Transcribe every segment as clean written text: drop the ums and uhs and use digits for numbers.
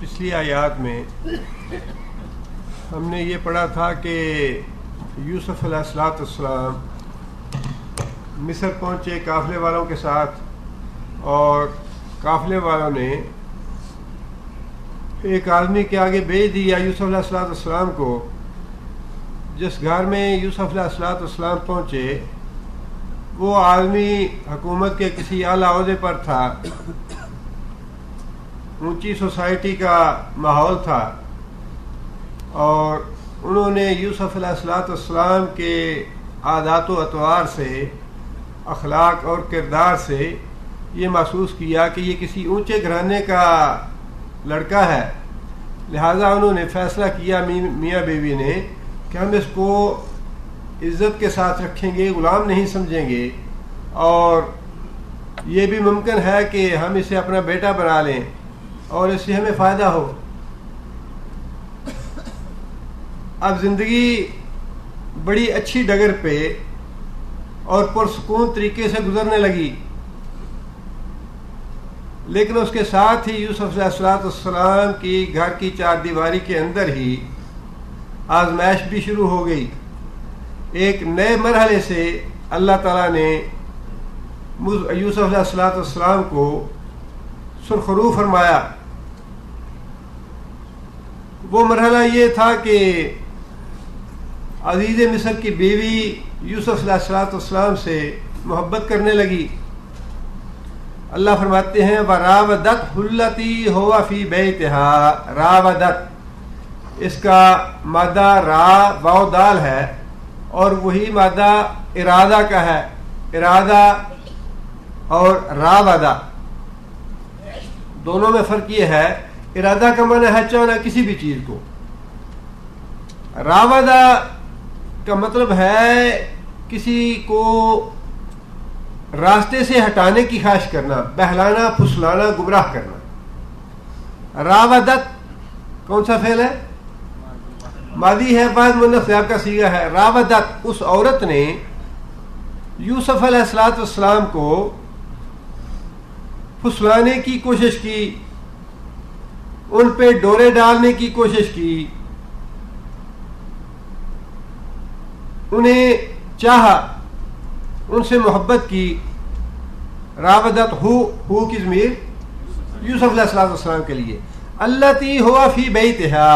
پچھلی آیات میں ہم نے یہ پڑھا تھا کہ یوسف علیہ السلام مصر پہنچے قافلے والوں کے ساتھ، اور قافلے والوں نے ایک آدمی کے آگے بھیج دیا یوسف علیہ السلام کو. جس گھر میں یوسف علیہ السلام پہنچے وہ آدمی حکومت کے کسی اعلیٰ عہدے پر تھا، اونچی سوسائٹی کا ماحول تھا، اور انہوں نے یوسف علیہ السلام کے عادات و اطوار سے، اخلاق اور کردار سے یہ محسوس کیا کہ یہ کسی اونچے گھرانے کا لڑکا ہے. لہٰذا انہوں نے فیصلہ کیا میاں بیوی نے کہ ہم اس کو عزت کے ساتھ رکھیں گے، غلام نہیں سمجھیں گے، اور یہ بھی ممکن ہے کہ ہم اسے اپنا بیٹا بنا لیں اور اس سے ہمیں فائدہ ہو. اب زندگی بڑی اچھی ڈگر پہ اور پرسکون طریقے سے گزرنے لگی، لیکن اس کے ساتھ ہی یوسف علیہ السلام کی گھر کی چار دیواری کے اندر ہی آزمائش بھی شروع ہو گئی. ایک نئے مرحلے سے اللہ تعالیٰ نے یوسف علیہ السلام کو سرخرو فرمایا. وہ مرحلہ یہ تھا کہ عزیز مصر کی بیوی یوسف علیہ السلام سے محبت کرنے لگی. اللہ فرماتے ہیں وَرَاوَدَتْهُ الَّتِي هُوَ فِي بَيْتِهَا. راودت، اس کا مادہ را واو دال ہے، اور وہی مادہ ارادہ کا ہے. ارادہ اور راودہ دونوں میں فرق یہ ہے، ارادہ کا معنی ہے چاہنا کسی بھی چیز کو، راودہ کا مطلب ہے کسی کو راستے سے ہٹانے کی خواہش کرنا، بہلانا، پھسلانا، گمراہ کرنا. راودت کون سا فعل ہے؟ ماضی ہے، بعد مؤنث غائب کا صیغہ ہے. راودت، اس عورت نے یوسف علیہ السلام کو پھسلانے کی کوشش کی، ان پہ ڈورے ڈالنے کی کوشش کی، انہیں چاہا، ان سے محبت کی. راودت ہو کی ضمیر یوسف علیہ السلام کے لیے. التی ہوا فی بیتہا،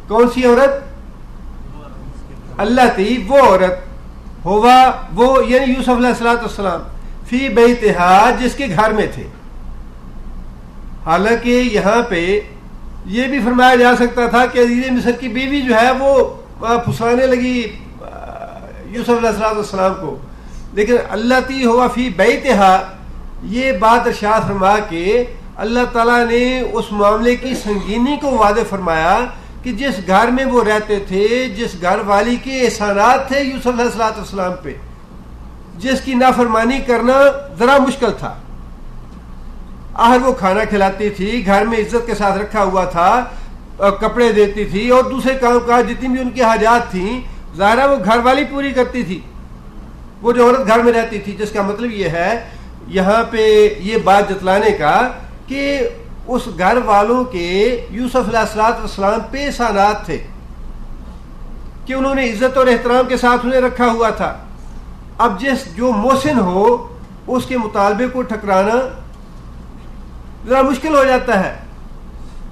کون سی عورت؟ التی، وہ عورت، ہوا وہ یعنی یوسف علیہ السلام، فی بیتہا جس کے گھر میں تھے. حالانکہ یہاں پہ یہ بھی فرمایا جا سکتا تھا کہ عزیز مصر کی بیوی جو ہے وہ پھسلانے لگی یوسف علیہ السلام کو، لیکن التی ہوا فی بیتہا یہ بات ارشاد فرما کے اللہ تعالیٰ نے اس معاملے کی سنگینی کو واضح فرمایا کہ جس گھر میں وہ رہتے تھے، جس گھر والی کے احسانات تھے یوسف علیہ السلام پہ، جس کی نافرمانی کرنا ذرا مشکل تھا. آخر وہ کھانا کھلاتی تھی، گھر میں عزت کے ساتھ رکھا ہوا تھا، کپڑے دیتی تھی، اور دوسرے کام کاج جتنی بھی ان کی حاجات تھیں ظاہرہ وہ گھر والی پوری کرتی تھی، وہ جو عورت گھر میں رہتی تھی. جس کا مطلب یہ ہے یہاں پہ یہ بات جتلانے کا کہ اس گھر والوں کے یوسف علیہ السلام پہ احسانات تھے کہ انہوں نے عزت اور احترام کے ساتھ انہیں رکھا ہوا تھا. اب جو محسن ہو اس کے مطالبے کو ٹھکرانا ذرا مشکل ہو جاتا ہے.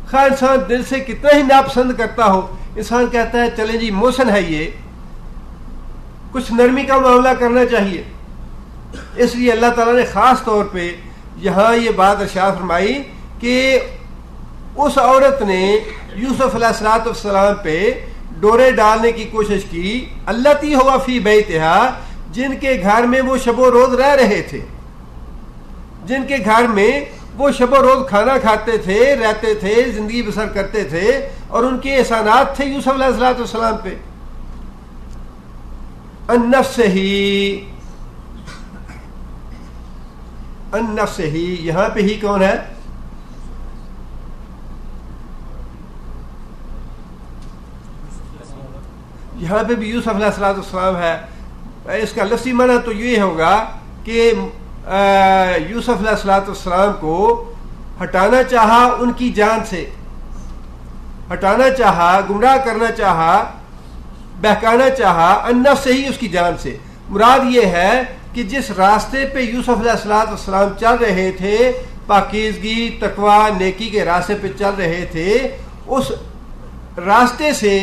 خواہ انسان دل سے کتنا ہی ناپسند کرتا ہو، انسان کہتا ہے چلیں جی محسن ہے یہ، کچھ نرمی کا معاملہ کرنا چاہیے. اس لیے اللہ تعالیٰ نے خاص طور پہ یہاں یہ بات ارشاد فرمائی کہ اس عورت نے یوسف علیہ السلام پہ ڈورے ڈالنے کی کوشش کی. التی ہوا فی بیتہا، جن کے گھر میں وہ شب و روز رہ رہے تھے، جن کے گھر میں وہ شب و روز کھانا کھاتے تھے، رہتے تھے، زندگی بسر کرتے تھے، اور ان کے احسانات تھے یوسف علیہ السلام پہ. النفس ہی یہاں پہ ہی کون ہے؟ یہاں پہ بھی یوسف علیہ السلام ہے. اس کا لفظی معنی تو یہ ہوگا کہ یوسف علیہ السلام کو ہٹانا چاہا ان کی جان سے، ہٹانا چاہا، گمراہ کرنا چاہا، بہکانا چاہا ان نفس سے ہی، اس کی جان سے۔ مراد یہ ہے کہ جس راستے پہ یوسف علیہ السلام چل رہے تھے، پاکیزگی، تقوی، نیکی کے راستے پہ چل رہے تھے، اس راستے سے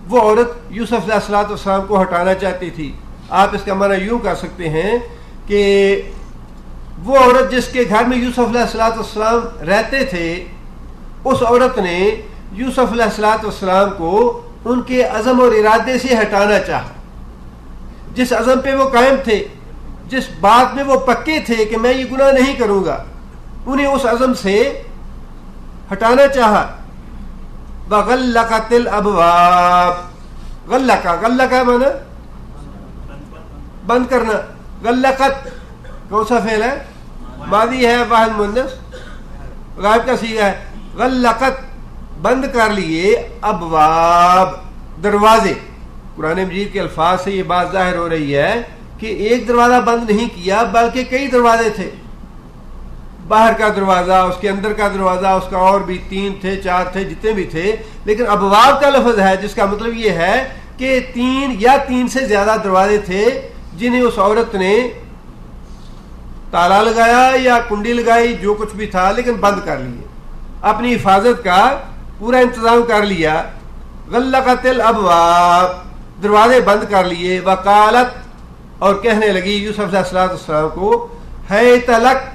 وہ عورت یوسف علیہ السلام کو ہٹانا چاہتی تھی۔ آپ اس کا معنی یوں کر سکتے ہیں کہ وہ عورت جس کے گھر میں یوسف علیہ السلام رہتے تھے، اس عورت نے یوسف علیہ السلام کو ان کے عزم اور ارادے سے ہٹانا چاہا۔ جس عزم پہ وہ قائم تھے، جس بات میں وہ پکے تھے کہ میں یہ گناہ نہیں کروں گا، انہیں اس عزم سے ہٹانا چاہا۔ وَغَلَّقَتِ الْأَبْوَابِ، غلقہ مانا بند کرنا، غلقت کون سا فعل ہے؟ ماضی ہے، واحد مؤنث غائب کا صیغہ ہے۔ غلقت بند کر لیے، ابواب دروازے۔ قرآن مجید کے الفاظ سے یہ بات ظاہر ہو رہی ہے کہ ایک دروازہ بند نہیں کیا بلکہ کئی دروازے تھے، باہر کا دروازہ، اس کے اندر کا دروازہ، اس کا اور بھی 3 تھے 4 تھے، جتنے بھی تھے، لیکن ابواب کا لفظ ہے جس کا مطلب یہ ہے کہ 3 یا 3 سے زیادہ دروازے تھے جنہیں اس عورت نے تالا لگایا یا کنڈی لگائی، جو کچھ بھی تھا، لیکن بند کر لیے، اپنی حفاظت کا پورا انتظام کر لیا۔ غلقت الابواب، دروازے بند کر لیے۔ وقالت، اور کہنے لگی یوسف علیہ السلام کو، حیت لک،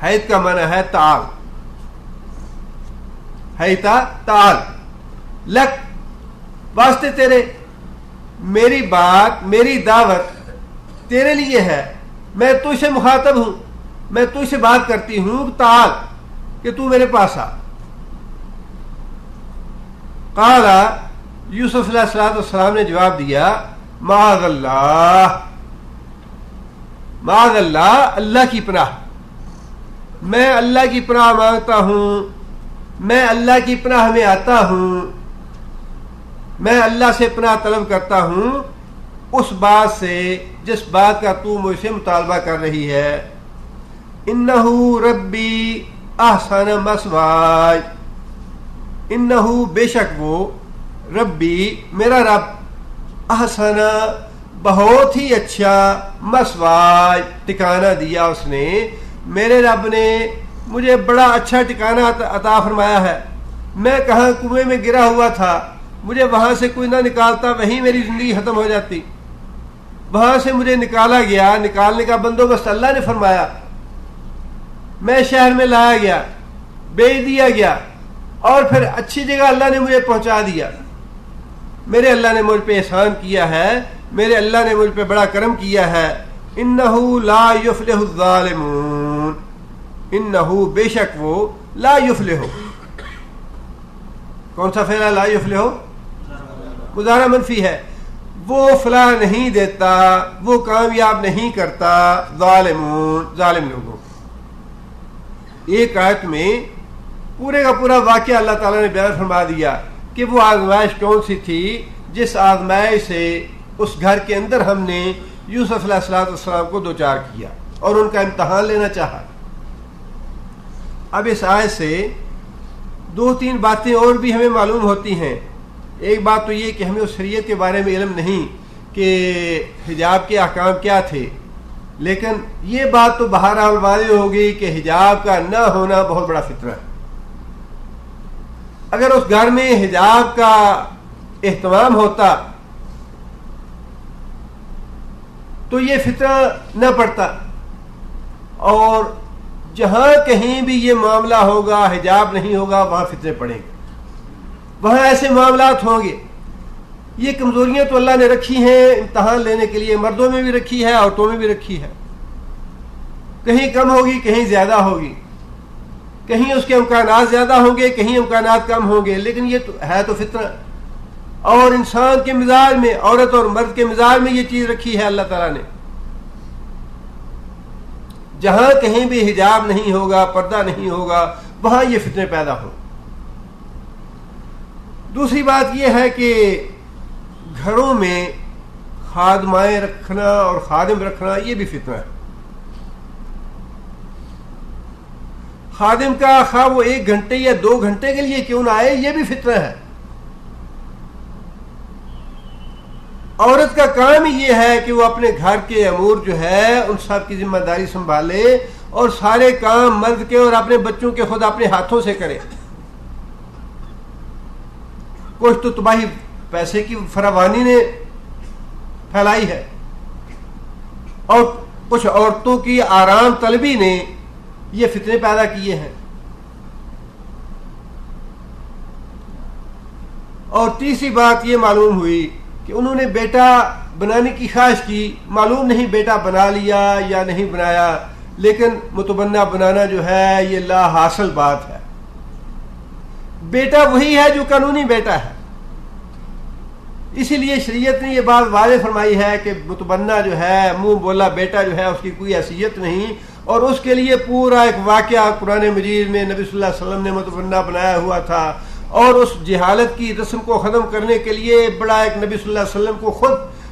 حیت کا معنی ہے تعال، حیتا تعال، لک واسطے تیرے، میری بات، میری دعوت تیرے لیے ہے، میں تجھ سے مخاطب ہوں، میں تجھ سے بات کرتی ہوں، تعال کہ تو میرے پاس آ۔ قال، یوسف علیہ السلام نے جواب دیا، معاذ اللہ، معاذ اللہ، اللہ کی پناہ، میں اللہ کی پناہ مانگتا ہوں، میں اللہ کی پناہ میں آتا ہوں، میں اللہ سے پناہ طلب کرتا ہوں اس بات سے جس بات کا تو مجھ سے مطالبہ کر رہی ہے۔ انہو ربی احسن مثوایا، انہو بے شک وہ، ربی میرا رب، احسن بہت ہی اچھا، مثوایا ٹھکانہ دیا اس نے، میرے رب نے مجھے بڑا اچھا ٹھکانہ عطا فرمایا ہے۔ میں کہاں کنویں میں گرا ہوا تھا، مجھے وہاں سے کوئی نہ نکالتا، وہیں میری زندگی ختم ہو جاتی، وہاں سے مجھے نکالا گیا، نکالنے کا بندوبست اللہ نے فرمایا، میں شہر میں لایا گیا، بیچ دیا گیا، اور پھر اچھی جگہ اللہ نے مجھے پہنچا دیا۔ میرے اللہ نے مجھ پہ احسان کیا ہے، میرے اللہ نے مجھ پہ بڑا کرم کیا ہے۔ انہو لا یفلح الظالمون، انہو بے شک وہ، لا یفلح، کون سا فعل ہے لا یفلح؟ مضارع منفی ہے، وہ فلاح نہیں دیتا، وہ کامیاب نہیں کرتا، ظالمون ظالم لوگوں۔ ایک آیت میں پورے کا پورا واقعہ اللہ تعالیٰ نے بیان فرما دیا کہ وہ آزمائش کون سی تھی جس آزمائش سے اس گھر کے اندر ہم نے یوسف علیہ السلام کو دوچار کیا اور ان کا امتحان لینا چاہا۔ اب اس آیت سے 2-3 باتیں اور بھی ہمیں معلوم ہوتی ہیں۔ ایک بات تو یہ کہ ہمیں اس شریعت کے بارے میں علم نہیں کہ حجاب کے احکام کیا تھے، لیکن یہ بات تو بہرحال واضح ہوگی کہ حجاب کا نہ ہونا بہت بڑا فتنہ ہے۔ اگر اس گھر میں حجاب کا اہتمام ہوتا تو یہ فتنہ نہ پڑتا، اور جہاں کہیں بھی یہ معاملہ ہوگا حجاب نہیں ہوگا وہاں فتنے پڑیں گے، وہاں ایسے معاملات ہوں گے۔ یہ کمزوریاں تو اللہ نے رکھی ہیں امتحان لینے کے لیے، مردوں میں بھی رکھی ہے، عورتوں میں بھی رکھی ہے، کہیں کم ہوگی کہیں زیادہ ہوگی، کہیں اس کے امکانات زیادہ ہوں گے کہیں امکانات کم ہوں گے، لیکن یہ تو ہے تو فتنہ۔ اور انسان کے مزاج میں، عورت اور مرد کے مزاج میں یہ چیز رکھی ہے اللہ تعالیٰ نے، جہاں کہیں بھی حجاب نہیں ہوگا، پردہ نہیں ہوگا، وہاں یہ فتنے پیدا ہوں۔ دوسری بات یہ ہے کہ گھروں میں خادمائیں رکھنا اور خادم رکھنا یہ بھی فتنہ ہے۔ خادم کا خواہ وہ 1 گھنٹے یا 2 گھنٹے کے لیے کیوں نہ آئے، یہ بھی فتنہ ہے۔ عورت کا کام ہی یہ ہے کہ وہ اپنے گھر کے امور جو ہے ان سب کی ذمہ داری سنبھالے اور سارے کام مرد کے اور اپنے بچوں کے خود اپنے ہاتھوں سے کرے۔ کچھ تو تباہی پیسے کی فراوانی نے پھیلائی ہے اور کچھ عورتوں کی آرام طلبی نے یہ فتنے پیدا کیے ہیں۔ اور تیسری بات یہ معلوم ہوئی کہ انہوں نے بیٹا بنانے کی خواہش کی، معلوم نہیں بیٹا بنا لیا یا نہیں بنایا، لیکن متبنہ بنانا جو ہے یہ لا حاصل بات ہے۔ بیٹا وہی ہے جو قانونی بیٹا ہے، اسی لیے شریعت نے یہ بات واضح فرمائی ہے کہ متبنہ جو ہے، منہ بولا بیٹا جو ہے، اس کی کوئی حیثیت نہیں، اور اس کے لیے پورا ایک واقعہ قرآن مجید میں نبی صلی اللہ علیہ وسلم نے متبنہ بنایا ہوا تھا، اور اس جہالت کی رسم کو ختم کرنے کے لیے بڑا ایک نبی صلی اللہ علیہ وسلم کو خود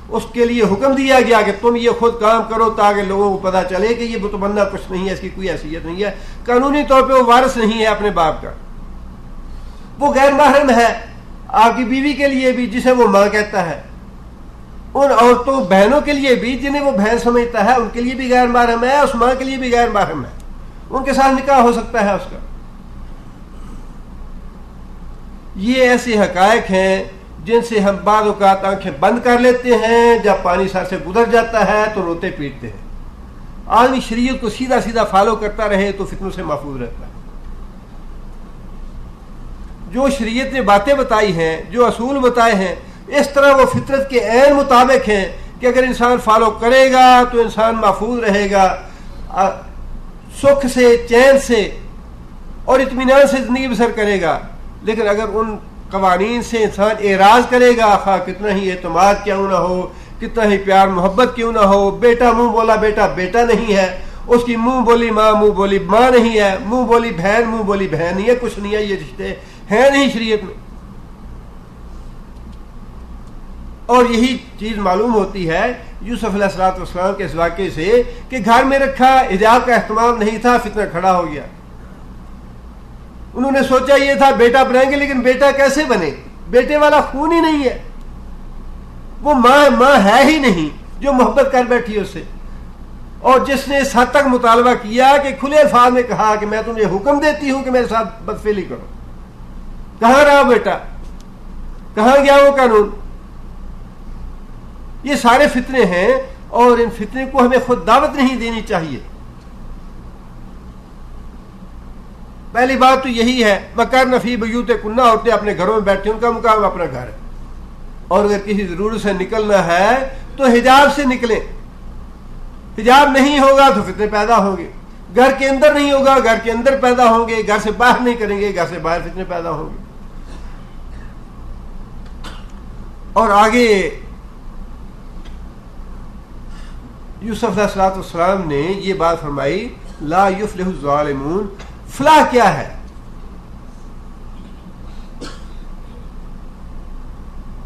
اس کے لیے حکم دیا گیا کہ تم یہ خود کام کرو تاکہ لوگوں کو پتہ چلے کہ یہ متبنہ کچھ نہیں ہے، اس کی کوئی حیثیت نہیں ہے، قانونی طور پہ وہ وارث نہیں ہے اپنے باپ کا، وہ غیر محرم ہے آپ کی بیوی کے لیے بھی جسے وہ ماں کہتا ہے، ان عورتوں بہنوں کے لیے بھی جنہیں وہ بہن سمجھتا ہے ان کے لیے بھی غیر محرم ہے، اس ماں کے لیے بھی غیر محرم ہے، ان کے ساتھ نکاح ہو سکتا ہے اس کا۔ یہ ایسے حقائق ہیں جن سے ہم بعض اوقات آنکھیں بند کر لیتے ہیں، جب پانی سر سے گزر جاتا ہے تو روتے پیٹتے ہیں۔ آدمی شریعت کو سیدھا سیدھا فالو کرتا رہے تو فتنوں سے محفوظ رہتا ہے۔ جو شریعت نے باتیں بتائی ہیں، جو اصول بتائے ہیں، اس طرح وہ فطرت کے عین مطابق ہیں کہ اگر انسان فالو کرے گا تو انسان محفوظ رہے گا، سکھ سے، چین سے اور اطمینان سے زندگی بسر کرے گا۔ لیکن اگر ان قوانین سے انسان اعراض کرے گا، خواہ کتنا ہی اعتماد کیوں نہ ہو، کتنا ہی پیار محبت کیوں نہ ہو، بیٹا منہ بولا بیٹا بیٹا نہیں ہے، اس کی منہ بولی ماں منہ بولی ماں نہیں ہے، منہ بولی بہن منہ بولی بہن نہیں ہے، کچھ نہیں ہے، یہ رشتے ہیں نہیں شریعت میں۔ اور یہی چیز معلوم ہوتی ہے یوسف علیہ الصلوۃ والسلام کے اس واقعے سے کہ گھر میں رکھا، حجاب کا اہتمام نہیں تھا، فتنہ کھڑا ہو گیا۔ انہوں نے سوچا یہ تھا بیٹا بنائیں گے، لیکن بیٹا کیسے بنے، بیٹے والا خون ہی نہیں ہے، وہ ماں ہے ہی نہیں جو محبت کر بیٹھی اس سے، اور جس نے اس حد تک مطالبہ کیا کہ کھلے الفاظ میں کہا کہ میں تمہیں حکم دیتی ہوں کہ میرے ساتھ بدفعلی کرو۔ کہاں رہا بیٹا، کہاں گیا وہ قانون؟ یہ سارے فتنے ہیں، اور ان فتنے کو ہمیں خود دعوت نہیں دینی چاہیے۔ پہلی بات تو یہی ہے، وَقَرْنَ فِي بُيُوتِكُنَّ، عورتیں اپنے گھروں میں بیٹھیں، ان کا مقام اپنا گھر ہے، اور اگر کسی ضرورت سے نکلنا ہے تو حجاب سے نکلیں۔ حجاب نہیں ہوگا تو فتنے پیدا ہوں گے، گھر کے اندر نہیں ہوگا گھر کے اندر پیدا ہوں گے، گھر سے باہر نہیں کریں گے گھر سے باہر فتنے پیدا ہوں گے۔ اور آگے یوسف علیہ الصلوۃ والسلام نے یہ بات فرمائی، لا یفلح الظالمون، فلاح کیا ہے؟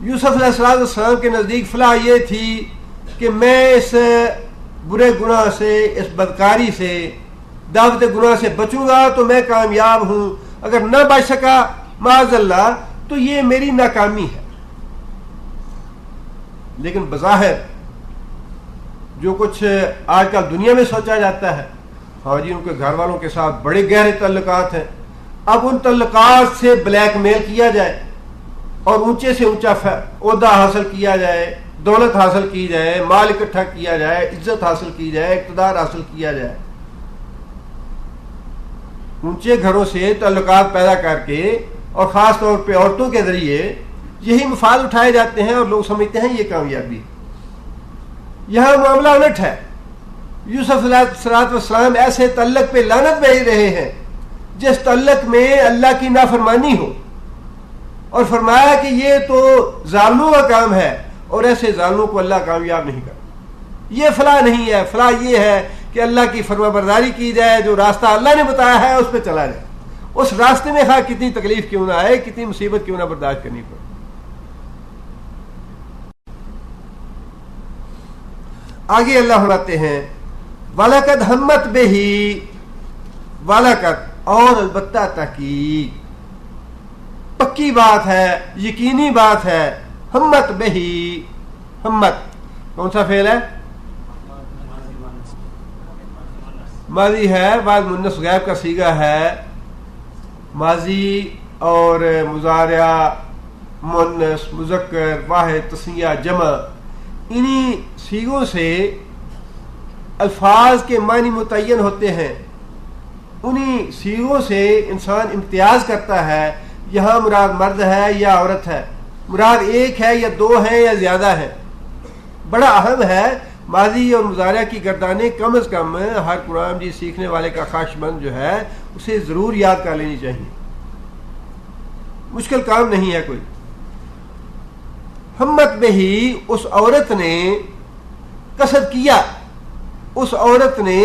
یوسف علیہ الصلوۃ والسلام کے نزدیک فلاح یہ تھی کہ میں اس برے گناہ سے، اس بدکاری سے، دعوت گناہ سے بچوں گا تو میں کامیاب ہوں، اگر نہ بچ سکا معاذ اللہ تو یہ میری ناکامی ہے۔ لیکن بظاہر جو کچھ آج کل دنیا میں سوچا جاتا ہے، ہاں جی ان کے گھر والوں کے ساتھ بڑے گہرے تعلقات ہیں، اب ان تعلقات سے بلیک میل کیا جائے اور اونچے سے اونچا عہدہ حاصل کیا جائے، دولت حاصل کی جائے، مال اکٹھا کیا جائے، عزت حاصل کی جائے، اقتدار حاصل کیا جائے، اونچے گھروں سے تعلقات پیدا کر کے، اور خاص طور پہ عورتوں کے ذریعے یہی مفاد اٹھائے جاتے ہیں اور لوگ سمجھتے ہیں یہ کامیابی۔ یہاں معاملہ الٹ ہے، یوسف علیہ الصلوۃ والسلام ایسے تعلق پہ لعنت بھیج رہے ہیں جس تعلق میں اللہ کی نافرمانی ہو، اور فرمایا کہ یہ تو ظالموں کا کام ہے، اور ایسے ظالموں کو اللہ کامیاب نہیں کرتا۔ یہ فلاح نہیں ہے، فلاح یہ ہے کہ اللہ کی فرما برداری کی جائے، جو راستہ اللہ نے بتایا ہے اس پہ چلا جائے، اس راستے میں خواہ کتنی تکلیف کیوں نہ آئے، کتنی مصیبت کیوں نہ برداشت کرنی پڑے۔ آگے اللہ فرماتے ہیں وَلَقَدْ ہَمَّتْ بِهِ، وَلَقَدْ، اور البتہ تحقیق، پکی بات ہے، یقینی بات ہے. ہمت بہی، ہمت کون سا فعل ہے؟ ماضی ہے، بعد مؤنث غائب کا صیغہ ہے. ماضی اور مضارع، مؤنث، مذکر، واحد، تثنیہ، جمع، انہی صیغوں سے الفاظ کے معنی متعین ہوتے ہیں. انہی صیغوں سے انسان امتیاز کرتا ہے یہاں مراد مرد ہے یا عورت ہے، مراد ایک ہے یا دو ہیں یا زیادہ ہے. بڑا اہم ہے ماضی اور مضارع کی گردانیں کم از کم ہر قرآن مجید سیکھنے والے کا خواہش مند جو ہے اسے ضرور یاد کر لینی چاہیے. مشکل کام نہیں ہے کوئی. ہمت میں ہی اس عورت نے قصد کیا، اس عورت نے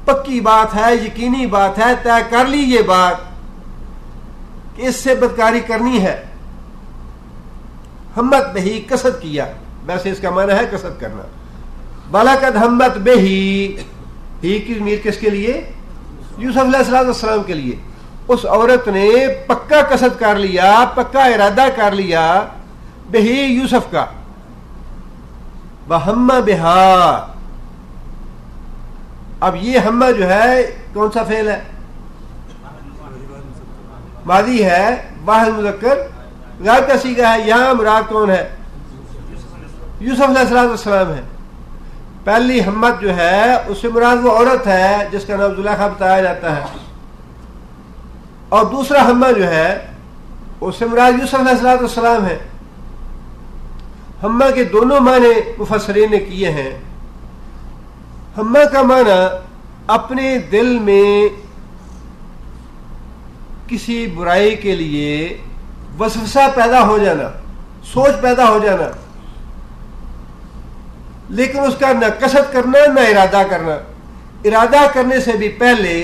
پکی بات ہے، یقینی بات ہے، طے کر لی یہ بات کہ اس سے بدکاری کرنی ہے. ہمت میں ہی قصد کیا، ویسے اس کا معنی ہے قصد کرنا. بلقد ہمت بہی، ہی کی ضمیر کس کے لیے؟ یوسف علیہ السلام کے لیے. اس عورت نے پکا قصد کر لیا، پکا ارادہ کر لیا بہی یوسف کا. وہم بہا، اب یہ ہمہ جو ہے کون سا فعل ہے؟ ماضی ہے، واحد مذکر غائب کا صیغہ ہے. یہاں مراد کون ہے؟ یوسف علیہ السلام ہے. پہلی ہمت جو ہے اس سے مراد وہ عورت ہے جس کا نام زلیخا بتایا جاتا ہے، اور دوسرا ہمہ جو ہے اس سے مراد یوسف علیہ السلام ہے. ہمہ کے دونوں معنی مفسرین نے کیے ہیں. ہمہ کا معنی اپنے دل میں کسی برائی کے لیے وسوسہ پیدا ہو جانا، سوچ پیدا ہو جانا، لیکن اس کا نہ قصد کرنا نہ ارادہ کرنا. ارادہ کرنے سے بھی پہلے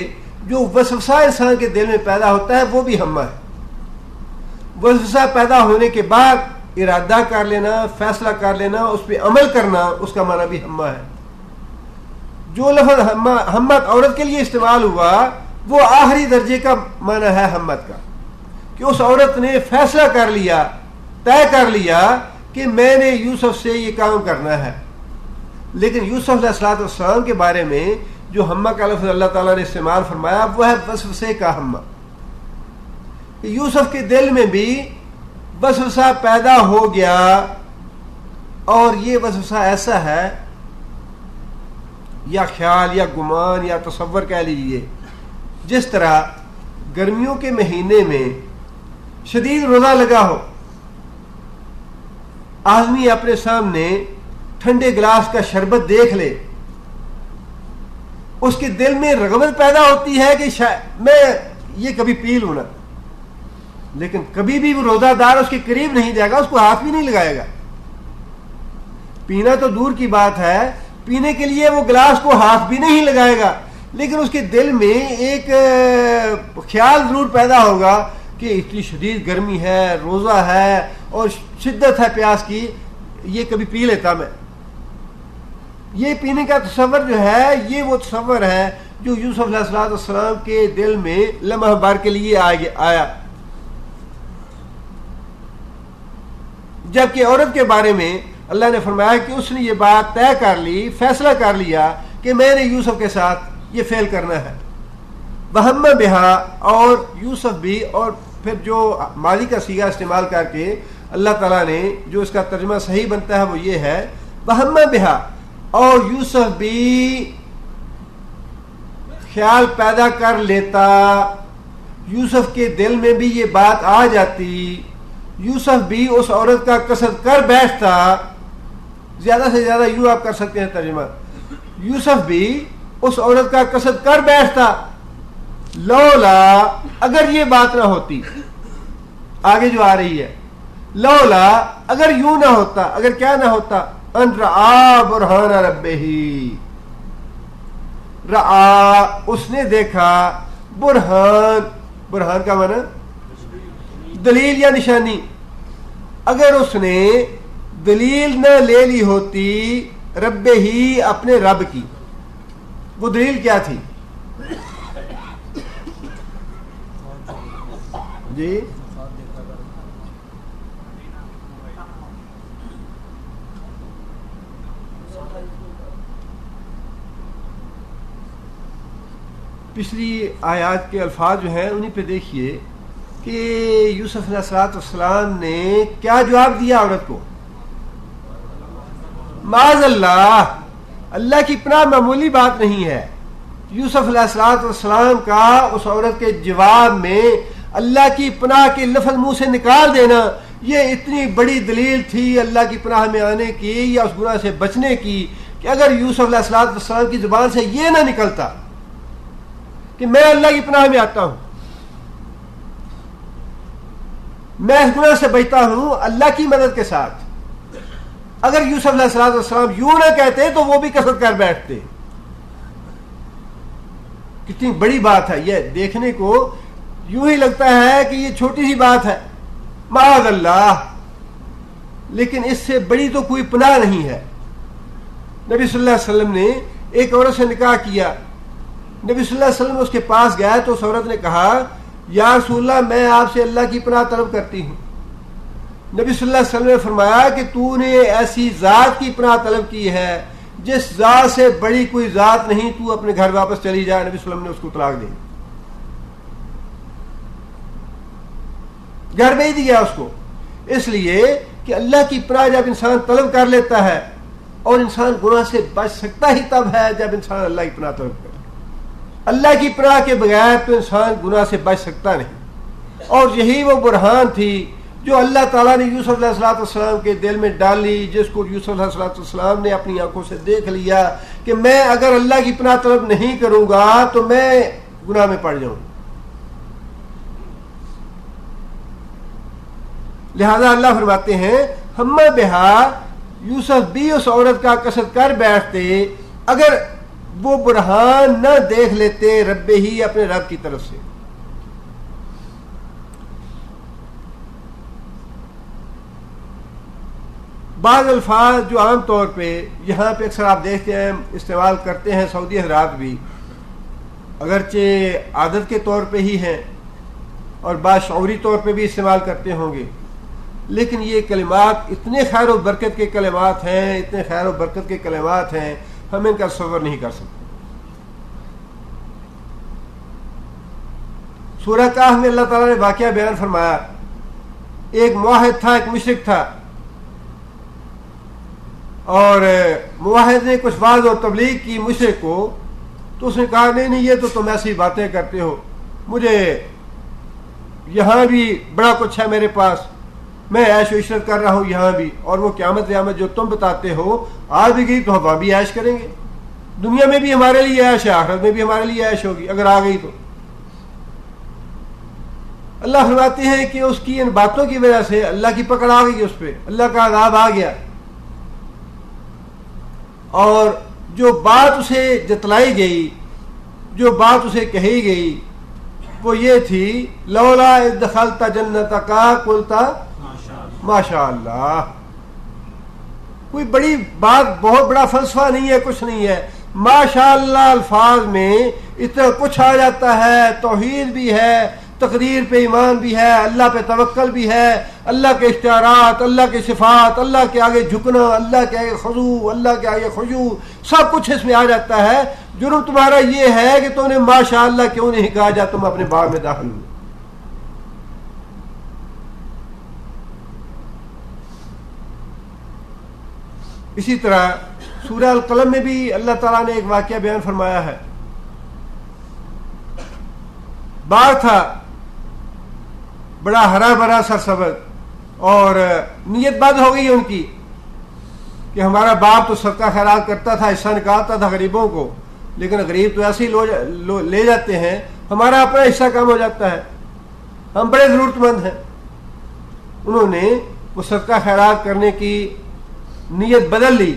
جو وسوسہ انسان کے دل میں پیدا ہوتا ہے وہ بھی ہمہ ہے. وسوسہ پیدا ہونے کے بعد ارادہ کر لینا، فیصلہ کر لینا، اس پہ عمل کرنا، اس کا معنی بھی ہمہ ہے. جو لفظ ہمت عورت کے لیے استعمال ہوا وہ آخری درجے کا معنی ہے ہمت کا، کہ اس عورت نے فیصلہ کر لیا، طے کر لیا کہ میں نے یوسف سے یہ کام کرنا ہے. لیکن یوسف علیہ السلام کے بارے میں جو ہمہ کا لفظ اللہ تعالیٰ نے استعمال فرمایا وہ ہے وسوسے کا ہمہ. یوسف کے دل میں بھی وسوسہ پیدا ہو گیا، اور یہ وسوسہ ایسا ہے، یا خیال یا گمان یا تصور کہہ لیجیے، جس طرح گرمیوں کے مہینے میں شدید روزہ لگا ہو، آدمی اپنے سامنے ٹھنڈے گلاس کا شربت دیکھ لے، اس کے دل میں رغبت پیدا ہوتی ہے کہ میں یہ کبھی پی لوں نا، لیکن کبھی بھی وہ روزہ دار اس کے قریب نہیں جائے گا، اس کو ہاتھ بھی نہیں لگائے گا. پینا تو دور کی بات ہے، پینے کے لیے وہ گلاس کو ہاتھ بھی نہیں لگائے گا، لیکن اس کے دل میں ایک خیال ضرور پیدا ہوگا کہ اتنی شدید گرمی ہے، روزہ ہے اور شدت ہے پیاس کی، یہ کبھی پی لیتا میں. یہ پینے کا تصور جو ہے یہ وہ تصور ہے جو یوسف علیہ السلام کے دل میں لمحہ بھر کے لیے آیا. جبکہ عورت کے بارے میں اللہ نے فرمایا کہ اس نے یہ بات طے کر لی، فیصلہ کر لیا کہ میں نے یوسف کے ساتھ یہ فعل کرنا ہے. وہم بہا، اور یوسف بھی، اور پھر جو ماضی کا صیغہ استعمال کر کے اللہ تعالیٰ نے جو اس کا ترجمہ صحیح بنتا ہے وہ یہ ہے وہم بہا، اور یوسف بھی خیال پیدا کر لیتا، یوسف کے دل میں بھی یہ بات آ جاتی، یوسف بھی اس عورت کا قصد کر بیٹھتا. زیادہ سے زیادہ یوں آپ کر سکتے ہیں ترجمہ، یوسف بھی اس عورت کا قصد کر بیٹھتا. لولا، اگر یہ بات نہ ہوتی، آگے جو آ رہی ہے، لولا، اگر یوں نہ ہوتا، اگر کیا نہ ہوتا، ان رآ برہان ربہ، رآ، اس نے دیکھا، برہان، برہان کا معنی دلیل یا نشانی. اگر اس نے دلیل نہ لے لی ہوتی رب ہی، اپنے رب کی، وہ دلیل کیا تھی؟ جی پچھلی آیات کے الفاظ جو ہیں انہیں پہ دیکھیے کہ یوسف علیہ الصلوۃ والسلام نے کیا جواب دیا عورت کو. معاذ اللہ، اللہ کی پناہ معمولی بات نہیں ہے. یوسف علیہ الصلوۃ والسلام کا اس عورت کے جواب میں اللہ کی پناہ کے لفظ منہ سے نکال دینا، یہ اتنی بڑی دلیل تھی اللہ کی پناہ میں آنے کی یا اس گناہ سے بچنے کی کہ اگر یوسف علیہ الصلوۃ والسلام کی زبان سے یہ نہ نکلتا کہ میں اللہ کی پناہ میں آتا ہوں، میں اس گناہ سے بچتا ہوں اللہ کی مدد کے ساتھ، اگر یوسف علیہ الصلوۃ والسلام یوں نہ کہتے تو وہ بھی کثرت کر بیٹھتے. کتنی بڑی بات ہے. یہ دیکھنے کو یوں ہی لگتا ہے کہ یہ چھوٹی سی بات ہے، معاذ اللہ، لیکن اس سے بڑی تو کوئی پناہ نہیں ہے. نبی صلی اللہ علیہ وسلم نے ایک عورت سے نکاح کیا. نبی صلی اللہ علیہ وسلم اس کے پاس گیا تو اس عورت نے کہا یا رسول اللہ میں آپ سے اللہ کی پناہ طلب کرتی ہوں. نبی صلی اللہ علیہ وسلم نے فرمایا کہ تو نے ایسی ذات کی پناہ طلب کی ہے جس ذات سے بڑی کوئی ذات نہیں، تو اپنے گھر واپس چلی جا. نبی صلی اللہ علیہ وسلم نے اس کو طلاق دی، گھر بھیج دیا اس کو. اس لیے کہ اللہ کی پناہ جب انسان طلب کر لیتا ہے، اور انسان گناہ سے بچ سکتا ہی تب ہے جب انسان اللہ کی پناہ طلب کرے. اللہ کی پناہ کے بغیر تو انسان گناہ سے بچ سکتا نہیں. اور یہی وہ برہان تھی جو اللہ تعالیٰ نے یوسف علیہ الصلوۃ والسلام کے دل میں ڈالی، جس کو یوسف علیہ الصلوۃ والسلام نے اپنی آنکھوں سے دیکھ لیا کہ میں اگر اللہ کی پناہ طلب نہیں کروں گا تو میں گناہ میں پڑ جاؤں. لہذا اللہ فرماتے ہیں ہم بہا، یوسف بھی اس عورت کا قصد کر بیٹھتے اگر وہ برہان نہ دیکھ لیتے رب ہی، اپنے رب کی طرف سے. بعض الفاظ جو عام طور پہ یہاں پہ اکثر آپ دیکھتے ہیں استعمال کرتے ہیں سعودی حضرات بھی، اگرچہ عادت کے طور پہ ہی ہیں اور بعض شعوری طور پہ بھی استعمال کرتے ہوں گے، لیکن یہ کلمات اتنے خیر و برکت کے کلمات ہیں، اتنے خیر و برکت کے کلمات ہیں، ہم ان کا تصور نہیں کر سکتے. سورہ کہف میں اللہ تعالیٰ نے واقعہ بیان فرمایا، ایک موحد تھا، ایک مشرک تھا، اور موحد نے کچھ وعظ اور تبلیغ کی مشرک کو، تو اس نے کہا نہیں نہیں، یہ تو تم ایسی باتیں کرتے ہو، مجھے یہاں بھی بڑا کچھ ہے میرے پاس، میں عیش و عشرت کر رہا ہوں یہاں بھی، اور وہ قیامت جو تم بتاتے ہو آ بھی گئی تو ہم وہاں بھی عیش کریں گے، دنیا میں بھی ہمارے لیے عیش ہے، آخرت میں بھی ہمارے لیے عیش ہوگی اگر آ گئی تو. اللہ فرماتے ہیں کہ اس کی ان باتوں کی وجہ سے اللہ کی پکڑ آ گئی، اس پہ اللہ کا عذاب آ گیا. اور جو بات اسے جتلائی گئی، جو بات اسے کہی گئی وہ یہ تھی لولا اذ دخلت جنتک قلت ماشاء اللہ. کوئی بڑی بات، بہت بڑا فلسفہ نہیں ہے، کچھ نہیں ہے. ماشاء اللہ الفاظ میں اتنا کچھ آ جاتا ہے، توحید بھی ہے، تقدیر پہ ایمان بھی ہے، اللہ پہ توکل بھی ہے، اللہ کے اختیارات، اللہ کے صفات، اللہ کے آگے جھکنا، اللہ کے آگے خضوع، اللہ کے آگے خشوع، سب کچھ اس میں آ جاتا ہے. جرم تمہارا یہ ہے کہ تم نے ماشاء اللہ کیوں نہیں کہا جب تم اپنے باغ میں داخل ہوئے. اسی طرح سورہ القلم میں بھی اللہ تعالیٰ نے ایک واقعہ بیان فرمایا ہے. باغ تھا بڑا ہرا بھرا سرسبز، اور نیت بد ہو گئی ان کی کہ ہمارا باپ تو صدقہ خیرات کرتا تھا، حصہ نکالتا تھا غریبوں کو، لیکن غریب تو ایسے ہی لے جاتے ہیں، ہمارا اپنا حصہ کم ہو جاتا ہے، ہم بڑے ضرورت مند ہیں. انہوں نے وہ صدقہ خیرات کرنے کی نیت بدل لی،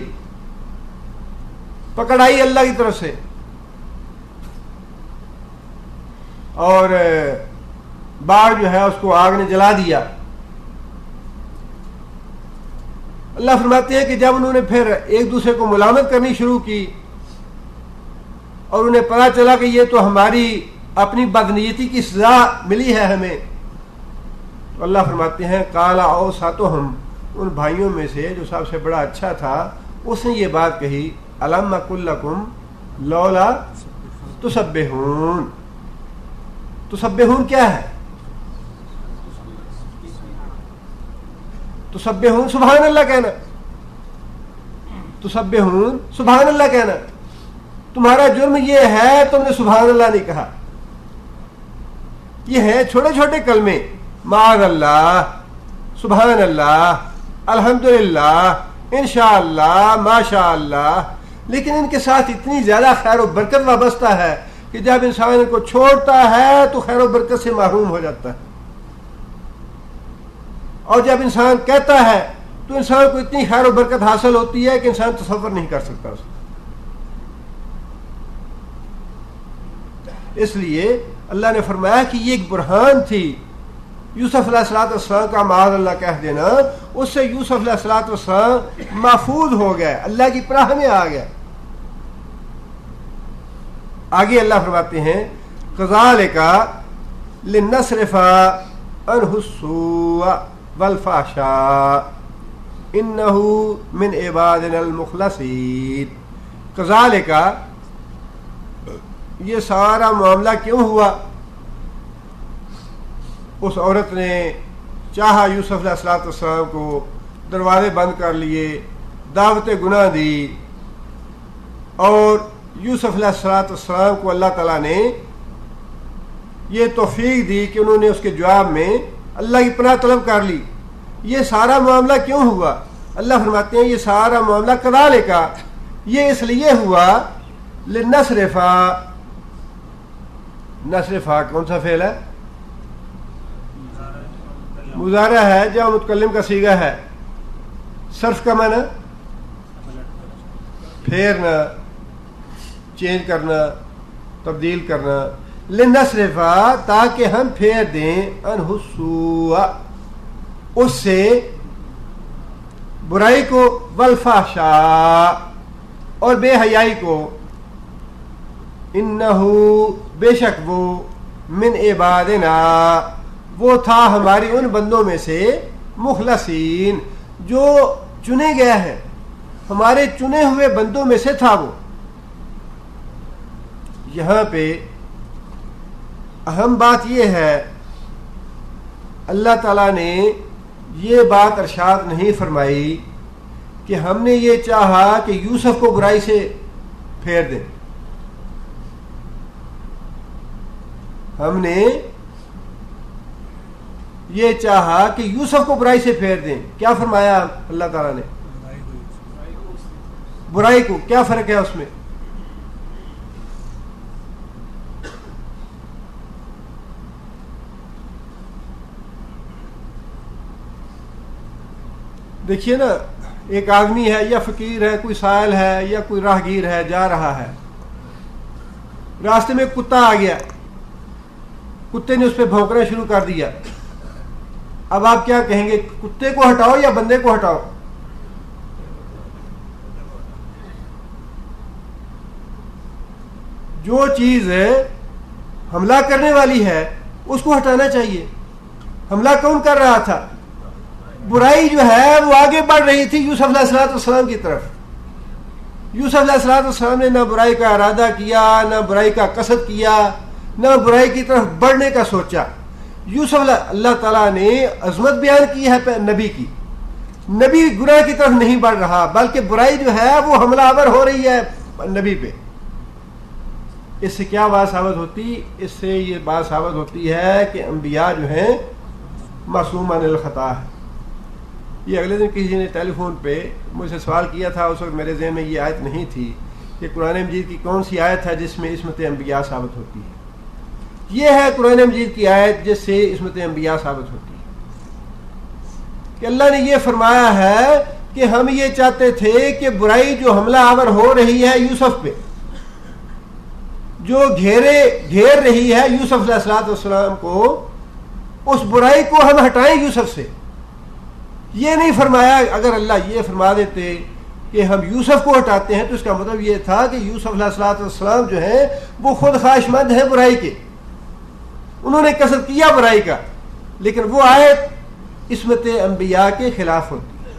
پکڑ آئی اللہ کی طرف سے، اور باغ جو ہے اس کو آگ نے جلا دیا. اللہ فرماتے ہیں کہ جب انہوں نے پھر ایک دوسرے کو ملامت کرنی شروع کی اور انہیں پتا چلا کہ یہ تو ہماری اپنی بدنیتی کی سزا ملی ہے ہمیں، تو اللہ فرماتے ہیں قال اوسطہم، ان بھائیوں میں سے جو سب سے بڑا اچھا تھا اس نے یہ بات کہی الم اقل لکم لولا تسبحون۔ تسبحون کیا ہے؟ تسبحون سبحان اللہ کہنا، تسبحون سبحان اللہ کہنا۔ تمہارا جرم یہ ہے تم نے سبحان اللہ نہیں کہا۔ یہ ہیں چھوٹے چھوٹے کلمے، معاذ اللہ، سبحان اللہ، الحمدللہ، انشاءاللہ، ماشاء اللہ، لیکن ان کے ساتھ اتنی زیادہ خیر و برکت وابستہ ہے کہ جب انسان ان کو چھوڑتا ہے تو خیر و برکت سے محروم ہو جاتا ہے، اور جب انسان کہتا ہے تو انسان کو اتنی خیر و برکت حاصل ہوتی ہے کہ انسان تصور نہیں کر سکتا اس کو۔ اس لیے اللہ نے فرمایا کہ یہ ایک برہان تھی یوسف علیہ السلام کا معاذ اللہ کہہ دینا، اس سے یوسف علیہ السلام محفوظ ہو گئے، اللہ کی پناہ میں آ گئے۔ آگے اللہ فرماتے ہیں کذالک لنصرف عنہ السوء والفحشاء انہ من عبادنا المخلصین۔ کذالک، یہ سارا معاملہ کیوں ہوا؟ اس عورت نے چاہا یوسف علیہ السلام کو، دروازے بند کر لیے، دعوت گناہ دی، اور یوسف علیہ السلام کو اللہ تعالیٰ نے یہ توفیق دی کہ انہوں نے اس کے جواب میں اللہ کی پناہ طلب کر لی۔ یہ سارا معاملہ کیوں ہوا؟ اللہ فرماتے ہیں یہ سارا معاملہ کذالک، یہ اس لیے ہوا لنصرفا، نصرفا کون سا فعل ہے؟ مضارع ہے، جب متکلم کا صیغہ ہے۔ صرف کا معنی پھیرنا، چینج کرنا، تبدیل کرنا۔ لنصرفا، تاکہ ہم پھیر دیں، عنہ السوء، اس سے برائی کو، والفحشاء، اور بے حیائی کو، انہ، بے شک وہ، من عبادنا، وہ تھا ہماری ان بندوں میں سے، مخلصین، جو چنے گئے ہیں، ہمارے چنے ہوئے بندوں میں سے تھا وہ۔ یہاں پہ اہم بات یہ ہے، اللہ تعالیٰ نے یہ بات ارشاد نہیں فرمائی کہ ہم نے یہ چاہا کہ یوسف کو برائی سے پھیر دیں۔ ہم نے یہ چاہا کہ یوسف کو برائی سے پھیر دیں۔ کیا فرمایا اللہ تعالیٰ نے؟ برائی کو، کیا فرق ہے اس میں؟ دیکھیے نا، ایک آدمی ہے یا فقیر ہے، کوئی سائل ہے یا کوئی راہگیر ہے، جا رہا ہے، راستے میں کتا آ گیا، کتے نے اس پہ بھونکنا شروع کر دیا۔ اب آپ کیا کہیں گے، کتے کو ہٹاؤ یا بندے کو ہٹاؤ؟ جو چیز حملہ کرنے والی ہے اس کو ہٹانا چاہیے۔ حملہ کون کر رہا تھا؟ برائی جو ہے وہ آگے بڑھ رہی تھی یوسف علیہ السلام کی طرف۔ یوسف علیہ السلام نے نہ برائی کا ارادہ کیا، نہ برائی کا قصد کیا، نہ برائی کی طرف بڑھنے کا سوچا۔ یوسف اللہ تعالیٰ نے عظمت بیان کی ہے نبی کی، نبی گناہ کی طرف نہیں بڑھ رہا، بلکہ برائی جو ہے وہ حملہ آور ہو رہی ہے نبی پہ۔ اس سے کیا بات ثابت ہوتی؟ اس سے یہ بات ثابت ہوتی ہے کہ انبیاء جو ہیں معصوم عن الخطا ہے۔ یہ اگلے دن کسی نے ٹیلی فون پہ مجھ سے سوال کیا تھا، اس وقت میرے ذہن میں یہ آیت نہیں تھی کہ قرآن مجید کی کون سی آیت ہے جس میں عصمت انبیاء ثابت ہوتی ہے۔ یہ ہے قرآن مجید کی آیت جس سے عصمت انبیاء ثابت ہوتی ہے، کہ اللہ نے یہ فرمایا ہے کہ ہم یہ چاہتے تھے کہ برائی جو حملہ آور ہو رہی ہے یوسف پہ، جو گھیر رہی ہے یوسف علیہ السلام کو، اس برائی کو ہم ہٹائیں یوسف سے۔ یہ نہیں فرمایا، اگر اللہ یہ فرما دیتے کہ ہم یوسف کو ہٹاتے ہیں تو اس کا مطلب یہ تھا کہ یوسف علیہ السلام جو ہیں وہ خود خواہش مند ہیں برائی کے، انہوں نے قصد کیا برائی کا، لیکن وہ آیت عصمت انبیاء کے خلاف ہوتی ہے.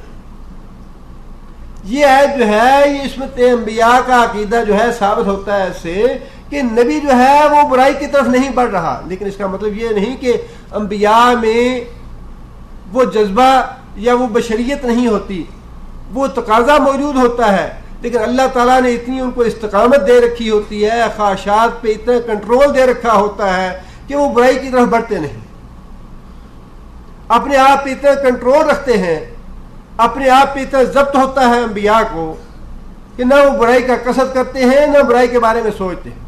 یہ آیت جو ہے یہ عصمت انبیاء کا عقیدہ جو ہے ثابت ہوتا ہے اس سے کہ نبی جو ہے وہ برائی کی طرف نہیں بڑھ رہا. لیکن اس کا مطلب یہ نہیں کہ انبیاء میں وہ جذبہ یا وہ بشریت نہیں ہوتی, وہ تقاضا موجود ہوتا ہے, لیکن اللہ تعالیٰ نے اتنی ان کو استقامت دے رکھی ہوتی ہے, خواہشات پہ اتنا کنٹرول دے رکھا ہوتا ہے کہ وہ برائی کی طرف بڑھتے نہیں, اپنے آپ پہ اتنا کنٹرول رکھتے ہیں, اپنے آپ پہ اتنا ضبط ہوتا ہے انبیاء کو کہ نہ وہ برائی کا قصد کرتے ہیں نہ برائی کے بارے میں سوچتے ہیں.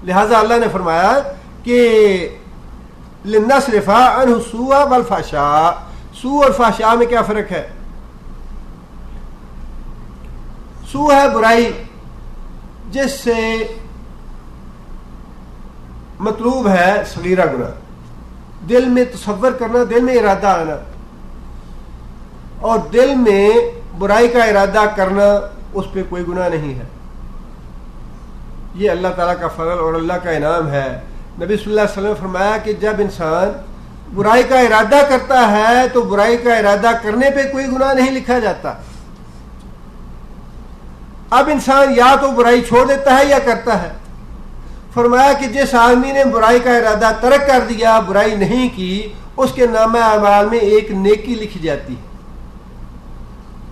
لہذا اللہ نے فرمایا کہ لِنَصْرِفَ عَنْهُ السُّوءَ وَالْفَحْشَاءَ. سوء اور فحشاء میں کیا فرق ہے؟ سوء ہے برائی جس سے مطلوب ہے صغیرہ گناہ, دل میں تصور کرنا, دل میں ارادہ آنا, اور دل میں برائی کا ارادہ کرنا, اس پہ کوئی گناہ نہیں ہے. یہ اللہ تعالیٰ کا فضل اور اللہ کا انعام ہے. نبی صلی اللہ علیہ وسلم نے فرمایا کہ جب انسان برائی کا ارادہ کرتا ہے تو برائی کا ارادہ کرنے پہ کوئی گناہ نہیں لکھا جاتا. اب انسان یا تو برائی چھوڑ دیتا ہے یا کرتا ہے. فرمایا کہ جس آدمی نے برائی کا ارادہ ترک کر دیا, برائی نہیں کی, اس کے نامہ اعمال میں ایک نیکی لکھی جاتی ہے,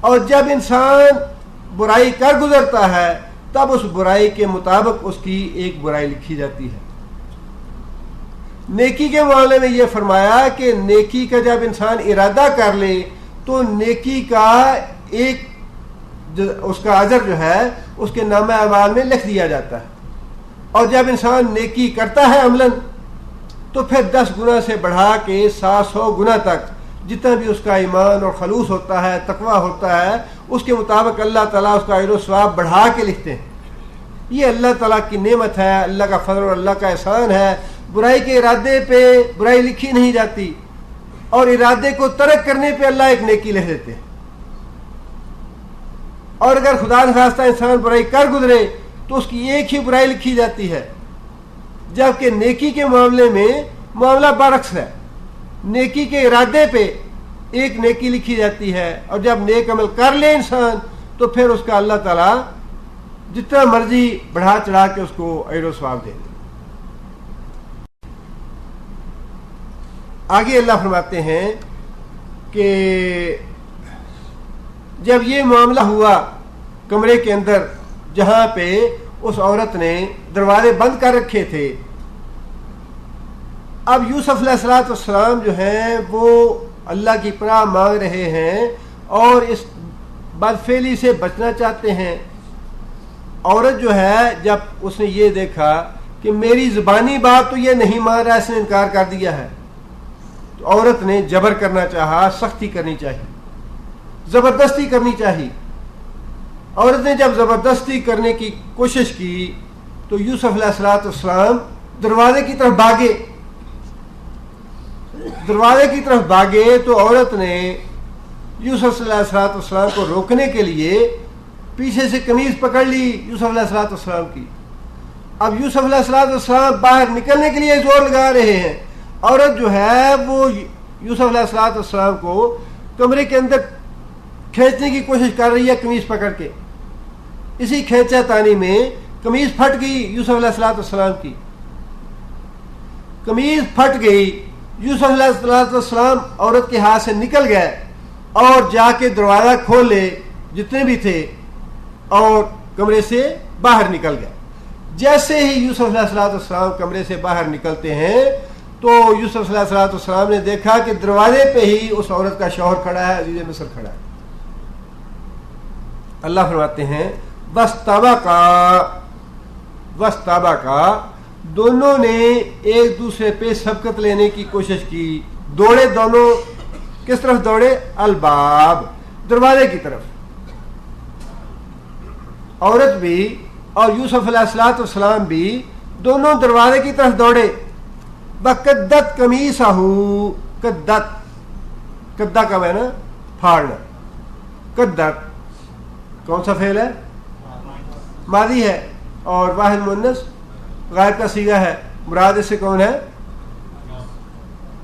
اور جب انسان برائی کر گزرتا ہے تب اس برائی کے مطابق اس کی ایک برائی لکھی جاتی ہے. نیکی کے معاملے میں یہ فرمایا کہ نیکی کا جب انسان ارادہ کر لے تو نیکی کا ایک اس کا اجر جو ہے اس کے نامہ اعمال میں لکھ دیا جاتا ہے, اور جب انسان نیکی کرتا ہے عملاً تو پھر 10 گنا سے بڑھا کے 700 گنا تک جتنا بھی اس کا ایمان اور خلوص ہوتا ہے, تقویٰ ہوتا ہے, اس کے مطابق اللہ تعالیٰ اس کا اجر و ثواب بڑھا کے لکھتے ہیں. یہ اللہ تعالیٰ کی نعمت ہے, اللہ کا فضل اور اللہ کا احسان ہے. برائی کے ارادے پہ برائی لکھی نہیں جاتی, اور ارادے کو ترک کرنے پہ اللہ ایک نیکی لکھ دیتے ہیں. اور اگر خدا نخواستہ انسان برائی کر گزرے تو اس کی ایک ہی برائی لکھی جاتی ہے, جبکہ نیکی کے معاملے میں معاملہ برعکس ہے. نیکی کے ارادے پہ ایک نیکی لکھی جاتی ہے, اور جب نیک عمل کر لے انسان تو پھر اس کا اللہ تعالیٰ جتنا مرضی بڑھا چڑھا کے اس کو اجر و ثواب دے دے. آگے اللہ فرماتے ہیں کہ جب یہ معاملہ ہوا کمرے کے اندر جہاں پہ اس عورت نے دروازے بند کر رکھے تھے, اب یوسف علیہ السلام جو ہیں وہ اللہ کی پناہ مانگ رہے ہیں اور اس بدفعلی سے بچنا چاہتے ہیں. عورت جو ہے جب اس نے یہ دیکھا کہ میری زبانی بات تو یہ نہیں مان رہا, اس نے انکار کر دیا ہے, تو عورت نے جبر کرنا چاہا, سختی کرنی چاہیے, زبردستی کرنی چاہیے. عورت نے جب زبردستی کرنے کی کوشش کی تو یوسف علیہ السلام دروازے کی طرف بھاگے. دروازے کی طرف بھاگے تو عورت نے یوسف علیہ السلام کو روکنے کے لیے پیچھے سے قمیض پکڑ لی یوسف علیہ السلام کی. اب یوسف علیہ السلام باہر نکلنے کے لیے زور لگا رہے ہیں. عورت جو ہے وہ یوسف علیہ السلام کو کمرے کے اندر کھینچنے کی کوشش کر رہی ہے قمیض پکڑ کے. اسی کھینچا تانی میں قمیض پھٹ گئی یوسف علیہ السلام کی. قمیض پھٹ گئی, یوسف علیہ السلام عورت کے ہاتھ سے نکل گئے اور جا کے دروازہ کھول لے جتنے بھی تھے اور کمرے سے باہر نکل گئے. جیسے ہی یوسف علیہ السلام کمرے سے باہر نکلتے ہیں تو یوسف علیہ السلام نے دیکھا کہ دروازے پہ ہی اس عورت کا شوہر کھڑا ہے, عزیز مصر کھڑا ہے. اللہ فرماتے ہیں وَاسْتَبَقَا دونوں نے ایک دوسرے پہ سبقت لینے کی کوشش کی. دوڑے دونوں کس طرف دوڑے؟ الباب, دروازے کی طرف. عورت بھی اور یوسف علیہ السلام بھی دونوں دروازے کی طرف دوڑے. بقدت قمیصہو, قدہ کا ہے نا پھاڑنا. قدت کون سا فعل ہے؟ ماضی ہے اور واحد مؤنث غائب کا صیغہ ہے. مراد اس سے کون ہے؟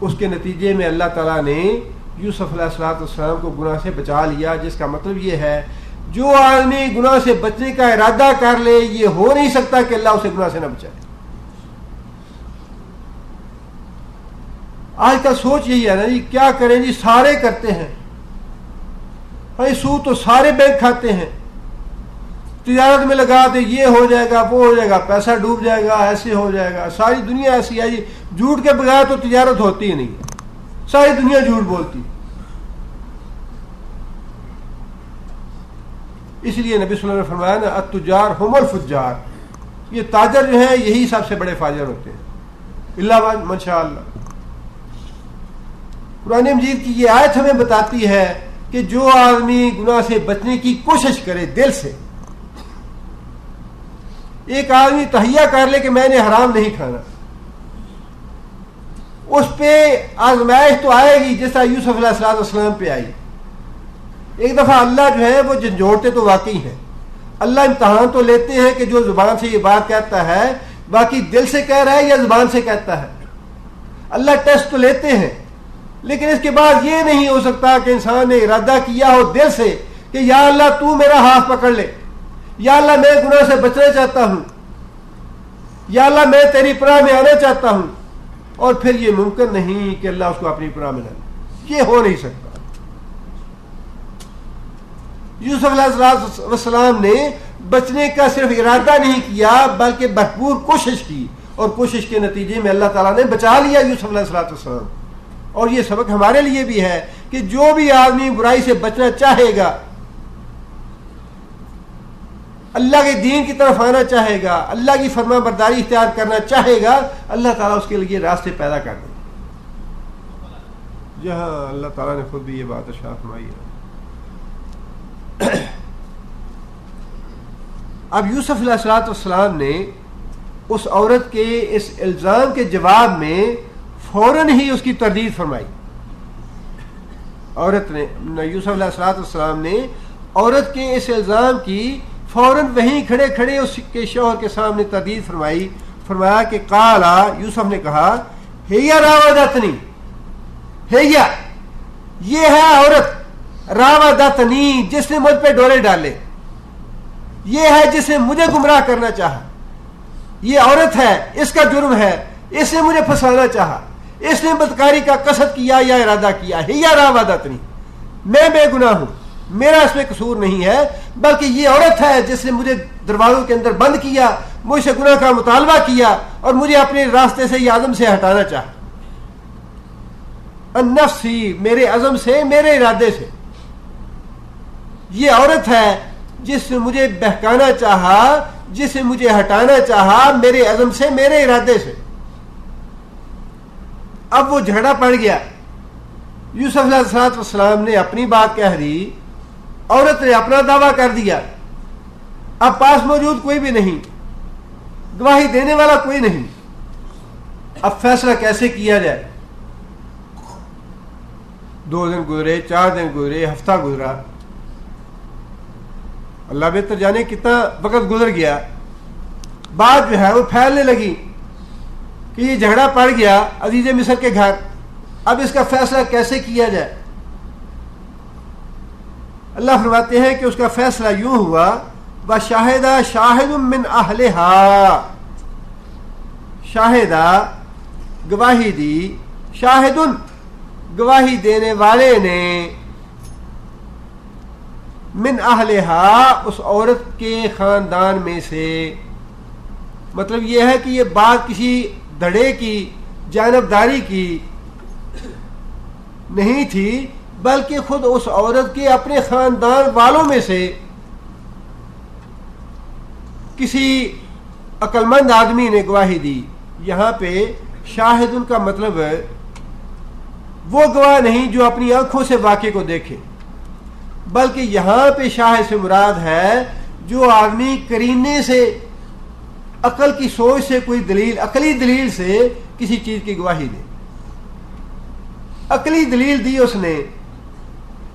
اس کے نتیجے میں اللہ تعالیٰ نے یوسف علیہ السلام کو گناہ سے بچا لیا، جس کا مطلب یہ ہے جو آدمی گناہ سے بچنے کا ارادہ کر لے یہ ہو نہیں سکتا کہ اللہ اسے گناہ سے نہ بچائے۔ آج کل سوچ یہی ہے نا جی، کیا کریں جی، سارے کرتے ہیں بھائی، سود تو سارے بینک کھاتے ہیں، تجارت میں لگا دے یہ ہو جائے گا وہ ہو جائے گا، پیسہ ڈوب جائے گا، ایسے ہو جائے گا، ساری دنیا ایسی ہے جی، جھوٹ کے بغیر تو تجارت ہوتی ہی نہیں ہے، ساری دنیا جھوٹ بولتی۔ اس لیے نبی صلی اللہ علیہ وسلم نے فرمایا نا التجار هم الفجار، یہ تاجر جو ہیں یہی سب سے بڑے فاجر ہوتے ہیں، الا من شاء اللہ۔ قرآن مجید کی یہ آیت ہمیں بتاتی ہے کہ جو آدمی گناہ سے بچنے کی کوشش کرے دل سے، ایک آدمی تہیہ کر لے کہ میں نے حرام نہیں کھانا، اس پہ آزمائش تو آئے گی جس طرح یوسف علیہ السلام پہ آئی۔ ایک دفعہ اللہ جو ہے وہ جھنجھوڑتے تو واقعی ہیں، اللہ امتحان تو لیتے ہیں کہ جو زبان سے یہ بات کہتا ہے باقی دل سے کہہ رہا ہے یا زبان سے کہتا ہے، اللہ ٹیسٹ تو لیتے ہیں، لیکن اس کے بعد یہ نہیں ہو سکتا کہ انسان نے ارادہ کیا ہو دل سے کہ یا اللہ تو میرا ہاتھ پکڑ لے، یا اللہ میں گناہ سے بچنا چاہتا ہوں، یا اللہ میں تیری پناہ میں آنا چاہتا ہوں، اور پھر یہ ممکن نہیں کہ اللہ اس کو اپنی پناہ میں لے، یہ ہو نہیں سکتا۔ یوسف علیہ السلام نے بچنے کا صرف ارادہ نہیں کیا بلکہ بھرپور کوشش کی، اور کوشش کے نتیجے میں اللہ تعالیٰ نے بچا لیا یوسف علیہ السلام۔ اور یہ سبق ہمارے لیے بھی ہے کہ جو بھی آدمی برائی سے بچنا چاہے گا، اللہ کے دین کی طرف آنا چاہے گا، اللہ کی فرما برداری اختیار کرنا چاہے گا، اللہ تعالیٰ اس کے لیے راستے پیدا کر دے گا۔ جہاں اللہ تعالیٰ نے خود بھی یہ بات ارشاد فرمائی ہے۔ اب یوسف علیہ السلام نے اس عورت کے اس الزام کے جواب میں فوراً ہی اس کی تردید فرمائی۔ عورت نے، یوسف علیہ السلام نے عورت کے اس الزام کی فوراً وہیں کھڑے کھڑے اس کے شوہر کے سامنے تردید فرمائی۔ فرمایا کہ قالا، یوسف نے کہا، ہیا راودتنی، ہیا یہ ہے عورت، راودتنی جس نے مجھ پہ ڈورے ڈالے، یہ ہے جس نے مجھے گمراہ کرنا چاہا، یہ عورت ہے، اس کا جرم ہے، اس نے مجھے پھنسانا چاہا، اس نے بدکاری کا قصد کیا یا ارادہ کیا، ہیا راودتنی، میں بے گناہ ہوں، میرا اس میں قصور نہیں ہے، بلکہ یہ عورت ہے جس نے مجھے دروازوں کے اندر بند کیا، مجھ سے گناہ کا مطالبہ کیا اور مجھے اپنے راستے سے یا عزم سے ہٹانا چاہا، النفسی، میرے عزم سے، میرے ارادے سے، یہ عورت ہے جس نے مجھے بہکانا چاہا، جس نے مجھے ہٹانا چاہا میرے عزم سے، میرے ارادے سے۔ اب وہ جھگڑا پڑ گیا، یوسف علیہ السلام نے اپنی بات کہہ دی، عورت نے اپنا دعویٰ کر دیا، اب پاس موجود کوئی بھی نہیں، گواہی دینے والا کوئی نہیں، اب فیصلہ کیسے کیا جائے؟ 2 دن گزرے، 4 دن گزرے، ہفتہ گزرا، اللہ بہتر جانے کتنا وقت گزر گیا، بات جو ہے وہ پھیلنے لگی کہ یہ جھگڑا پڑ گیا عزیز مصر کے گھر، اب اس کا فیصلہ کیسے کیا جائے؟ اللہ فرماتے ہیں کہ اس کا فیصلہ یوں ہوا، وَشَاهِدَ شَاهِدٌ مِّنْ أَهْلِهَا، شاہدہ گواہی دی، شاہدن گواہی دینے والے نے، من اہلہا اس عورت کے خاندان میں سے، مطلب یہ ہے کہ یہ بات کسی دھڑے کی جانبداری کی نہیں تھی، بلکہ خود اس عورت کے اپنے خاندان والوں میں سے کسی عقل مند آدمی نے گواہی دی۔ یہاں پہ شاہدن کا مطلب وہ گواہ نہیں جو اپنی آنکھوں سے واقعے کو دیکھے، بلکہ یہاں پہ شاہد سے مراد ہے جو آدمی کرینے سے، عقل کی سوچ سے، کوئی دلیل، عقلی دلیل سے کسی چیز کی گواہی دے، عقلی دلیل دی اس نے،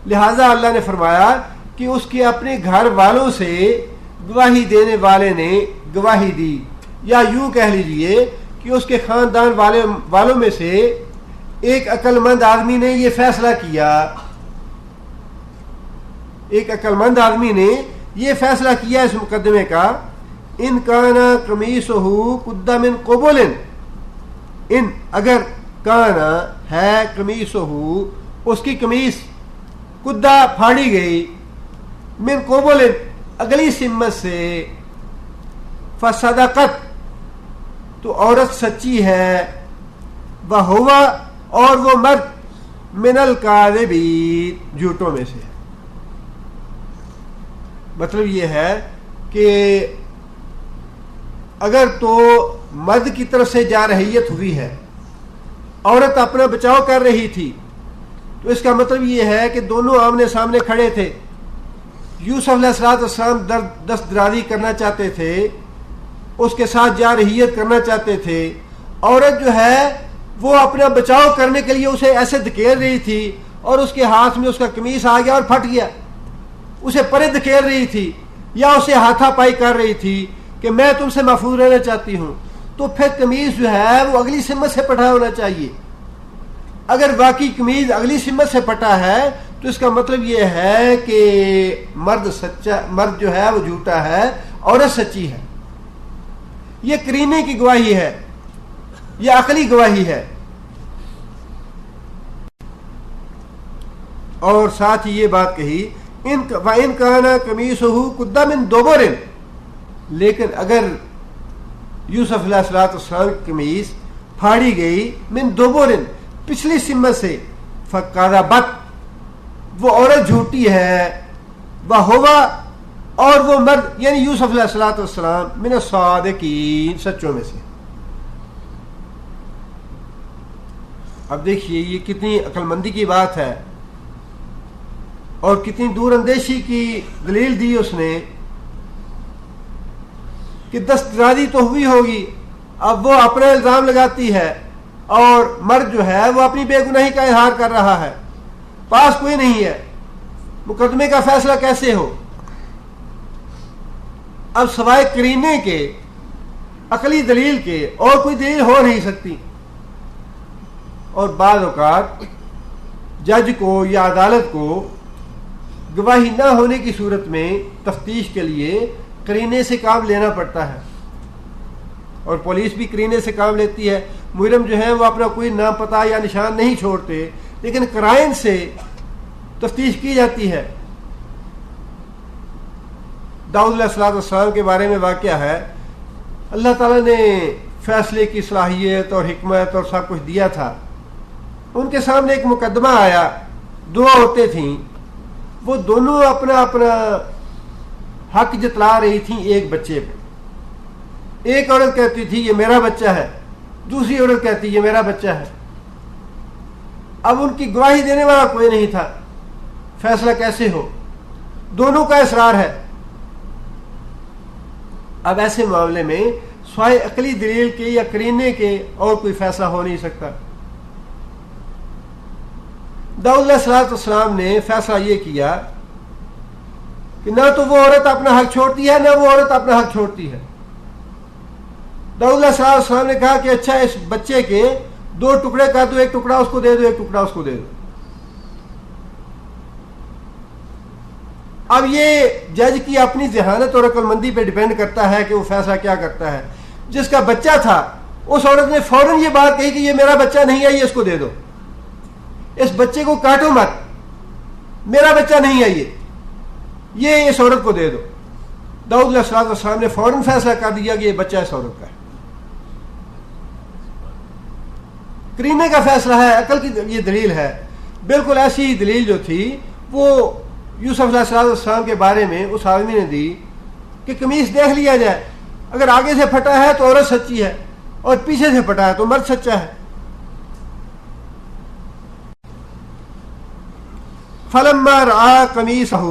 لہذا اللہ نے فرمایا کہ اس کے اپنے گھر والوں سے گواہی دینے والے نے گواہی دی، یا یوں کہہ لیجئے کہ اس کے خاندان والوں میں سے ایک عقل مند آدمی نے یہ فیصلہ کیا، ایک عقل مند آدمی نے یہ فیصلہ کیا اس مقدمے کا، ان کانا قمیصہ قد من قبل، ان اگر کانا ہے قمیصہ اس کی قمیص قدہ پھاڑی گئی، من قبل اگلی سمت سے، فصدقت تو عورت سچی ہے، وہو اور وہ مرد من الکاذبین جھوٹوں میں سے ہے۔ مطلب یہ ہے کہ اگر تو مرد کی طرف سے جارحیت ہوئی ہے، عورت اپنا بچاؤ کر رہی تھی، تو اس کا مطلب یہ ہے کہ دونوں آمنے سامنے کھڑے تھے، یوسف علیہ السلام دست درازی کرنا چاہتے تھے، اس کے ساتھ جارحیت کرنا چاہتے تھے، عورت جو ہے وہ اپنا بچاؤ کرنے کے لیے اسے ایسے دھکیل رہی تھی اور اس کے ہاتھ میں اس کا قمیص آ گیا اور پھٹ گیا، اسے پرے دھکیل رہی تھی یا اسے ہاتھا پائی کر رہی تھی کہ میں تم سے محفوظ رہنا چاہتی ہوں، تو پھر قمیص جو ہے وہ اگلی سمت سے پٹا ہونا چاہیے۔ اگر واقعی قمیص اگلی سمت سے پٹا ہے تو اس کا مطلب یہ ہے کہ مرد جو ہے وہ جھوٹا ہے، عورت سچی ہے۔ یہ قرینے کی گواہی ہے، یہ عقلی گواہی ہے۔ اور ساتھ ہی یہ بات کہی، وَإِنْ كَانَ قَمِيصُهُ قُدَّ مِنْ دُبُرٍ، لیکن اگر یوسف علیہ السلام کی قمیص پھاڑی گئی من دبر پچھلی سمت سے، فَكَذَبَتْ وہ عورت جھوٹی ہے، وَهُوَ اور وہ مرد یعنی یوسف علیہ السلام من الصادقین سچوں میں سے۔ اب دیکھیے یہ کتنی عقل مندی کی بات ہے اور کتنی دور اندیشی کی دلیل دی اس نے کہ دستدرازی تو ہوئی ہوگی، اب وہ اپنا الزام لگاتی ہے اور مرد جو ہے وہ اپنی بے گناہی کا اظہار کر رہا ہے، پاس کوئی نہیں ہے، مقدمے کا فیصلہ کیسے ہو؟ اب سوائے قرینے کے، عقلی دلیل کے اور کوئی دلیل ہو نہیں سکتی۔ اور بعض اوقات جج کو یا عدالت کو گواہی نہ ہونے کی صورت میں تفتیش کے لیے قرینے سے کام لینا پڑتا ہے، اور پولیس بھی قرینے سے کام لیتی ہے۔ مجرم جو ہے وہ اپنا کوئی نام پتہ یا نشان نہیں چھوڑتے، لیکن قرائن سے تفتیش کی جاتی ہے۔ داؤد علیہ السلام کے بارے میں واقعہ ہے، اللہ تعالیٰ نے فیصلے کی صلاحیت اور حکمت اور سب کچھ دیا تھا۔ ان کے سامنے ایک مقدمہ آیا، دو عورتیں تھیں، وہ دونوں اپنا اپنا حق جتلا رہی تھیں ایک بچے پہ۔ ایک عورت کہتی تھی یہ میرا بچہ ہے، دوسری عورت کہتی یہ میرا بچہ ہے۔ اب ان کی گواہی دینے والا کوئی نہیں تھا، فیصلہ کیسے ہو؟ دونوں کا اصرار ہے۔ اب ایسے معاملے میں سوائے عقلی دلیل کے یا قرینے کے اور کوئی فیصلہ ہو نہیں سکتا۔ داؤد علیہ السلام نے فیصلہ یہ کیا کہ نہ تو وہ عورت اپنا حق چھوڑتی ہے نہ وہ عورت اپنا حق چھوڑتی ہے۔ داؤد علیہ السلام نے کہا کہ اچھا اس بچے کے دو ٹکڑے کر دو، ایک ٹکڑا اس کو دے دو، ایک ٹکڑا اس کو دے دو۔ اب یہ جج کی اپنی ذہانت اور عقل مندی پہ ڈیپینڈ کرتا ہے کہ وہ فیصلہ کیا کرتا ہے۔ جس کا بچہ تھا اس عورت نے فوراً یہ بات کہی کہ یہ میرا بچہ نہیں ہے، یہ اس کو دے دو، اس بچے کو کاٹو مت، میرا بچہ نہیں ہے یہ اس عورت کو دے دو۔ داؤد علیہ السلام نے فوراً فیصلہ کر دیا کہ یہ بچہ اس عورت کا ہے۔ قرینے کا فیصلہ ہے، عقل کی یہ دلیل ہے۔ بالکل ایسی ہی دلیل جو تھی وہ یوسف علیہ السلام کے بارے میں اس آدمی نے دی کہ قمیص دیکھ لیا جائے، اگر آگے سے پھٹا ہے تو عورت سچی ہے اور پیچھے سے پھٹا ہے تو مرد سچا ہے۔ فلما رأى قمیصہ،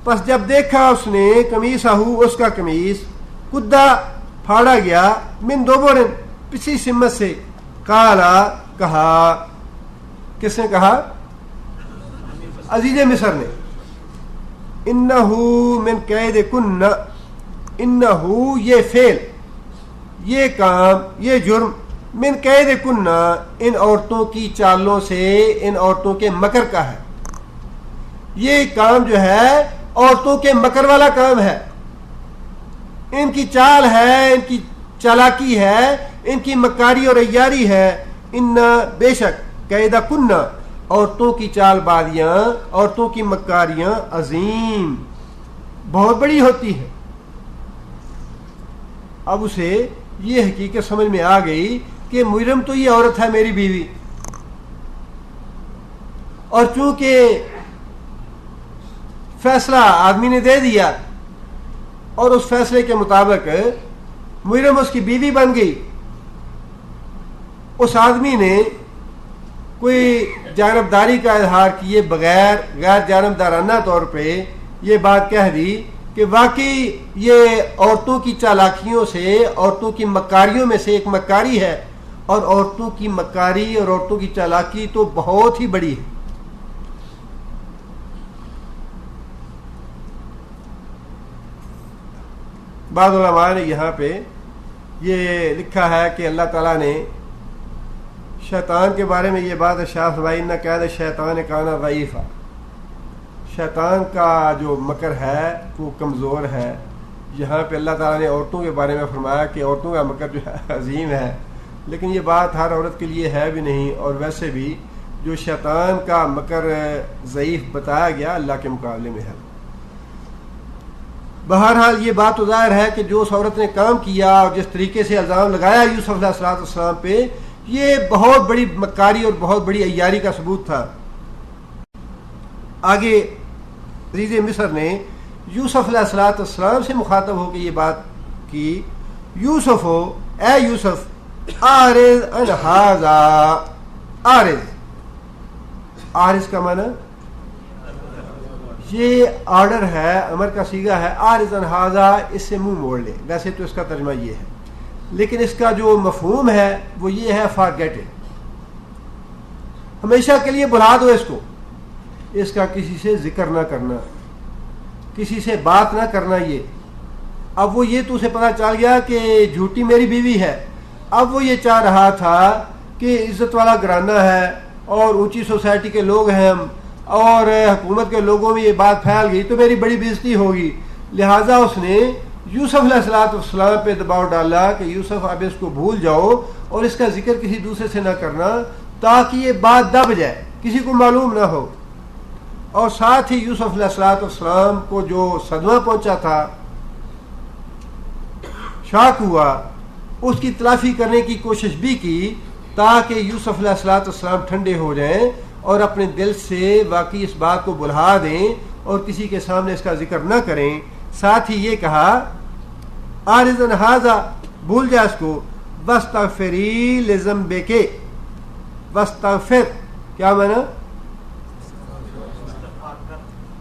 پس جب دیکھا اس نے قمیصہ اس کا قمیص، قدہ پھاڑا گیا، من دبر پچھلی سمت سے، قالا کہا، کس نے کہا؟ عزیز مصر نے، انہو من قید کن، انہو یہ فعل، یہ کام، یہ جرم، من قید کننا، ان عورتوں کی چالوں سے، ان عورتوں کے مکر کا ہے. یہ کام جو ہے عورتوں کے مکر والا کام ہے، ان کی چال ہے، ان کی چالاکی ہے، ان کی مکاری اور عیاری ہے. ان بے شک قید کننا، عورتوں کی چال بازیاں، عورتوں کی مکاریاں عظیم، بہت بڑی ہوتی ہے. اب اسے یہ حقیقت سمجھ میں آ گئی کہ مجرم تو یہ عورت ہے میری بیوی، اور چونکہ فیصلہ آدمی نے دے دیا اور اس فیصلے کے مطابق مجرم اس کی بیوی بن گئی، اس آدمی نے کوئی جانبداری کا اظہار کیے بغیر غیر جانبدارانہ طور پہ یہ بات کہہ دی کہ واقعی یہ عورتوں کی چالاکیوں سے، عورتوں کی مکاریوں میں سے ایک مکاری ہے، اور عورتوں کی مکاری اور عورتوں کی چالاکی تو بہت ہی بڑی ہے. بعض علماء نے یہاں پہ یہ لکھا ہے کہ اللہ تعالیٰ نے شیطان کے بارے میں یہ بات ارشاد فرمائی، نہ قید شیطان کانا ضعیفا، شیطان کا جو مکر ہے وہ کمزور ہے. یہاں پہ اللہ تعالیٰ نے عورتوں کے بارے میں فرمایا کہ عورتوں کا مکر جو ہے عظیم ہے، لیکن یہ بات ہر عورت کے لیے ہے بھی نہیں، اور ویسے بھی جو شیطان کا مکر ضعیف بتایا گیا اللہ کے مقابلے میں ہے. بہرحال یہ بات تو ظاہر ہے کہ جو اس عورت نے کام کیا اور جس طریقے سے الزام لگایا یوسف علیہ السلام پہ، یہ بہت بڑی مکاری اور بہت بڑی عیاری کا ثبوت تھا. آگے عزیز مصر نے یوسف علیہ السلام سے مخاطب ہو کے یہ بات کی، یوسف ہو، اے یوسف، آرز عن ھذا، آرز کا معنی یہ آرڈر ہے، امر کا صیغہ ہے. آرز عن ھذا، اس سے منہ موڑ لے. ویسے تو اس کا ترجمہ یہ ہے، لیکن اس کا جو مفہوم ہے وہ یہ ہے فارگیٹ اٹ، ہمیشہ کے لیے بھلا دو اس کو، اس کا کسی سے ذکر نہ کرنا، کسی سے بات نہ کرنا. یہ اب وہ یہ تو اسے پتہ چل گیا کہ جھوٹی میری بیوی ہے، اب وہ یہ چاہ رہا تھا کہ عزت والا گھرانہ ہے اور اونچی سوسائٹی کے لوگ ہیں ہم، اور حکومت کے لوگوں میں یہ بات پھیل گئی تو میری بڑی بے عزتی ہوگی. لہٰذا اس نے یوسف علیہ السلام پہ دباؤ ڈالا کہ یوسف اب اس کو بھول جاؤ اور اس کا ذکر کسی دوسرے سے نہ کرنا، تاکہ یہ بات دب جائے، کسی کو معلوم نہ ہو. اور ساتھ ہی یوسف علیہ السلام کو جو صدمہ پہنچا تھا، شاک ہوا، اس کی تلافی کرنے کی کوشش بھی کی تاکہ یوسف علیہ السلام ٹھنڈے ہو جائیں اور اپنے دل سے واقعی اس بات کو بھلا دیں اور کسی کے سامنے اس کا ذکر نہ کریں. ساتھ ہی یہ کہا آرز عن ھذا، بھول جا اس کو، واستغفری لذنبک، واستغفر کیا معنی،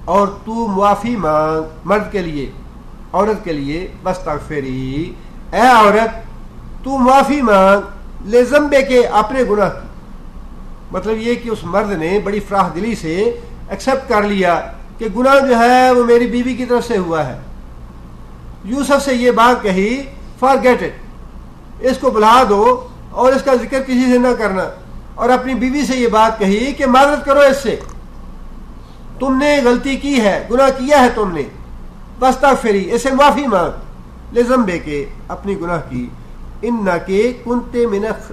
اور تو معافی مانگ، مرد کے لیے، عورت کے لیے، واستغفری، اے عورت تو معافی مانگ، لذنبک، اپنے گناہ کی. مطلب یہ کہ اس مرد نے بڑی فراخ دلی سے ایکسیپٹ کر لیا کہ گناہ جو ہے وہ میری بیوی کی طرف سے ہوا ہے. یوسف سے یہ بات کہی، فارگیٹ اٹ، اس کو بھلا دو اور اس کا ذکر کسی سے نہ کرنا. اور اپنی بیوی سے یہ بات کہی کہ معذرت کرو اس سے، تم نے غلطی کی ہے، گناہ کیا ہے تم نے، واستغفری، اسے معافی مانگ، لذنبک، اپنی گناہ کی، انک کنت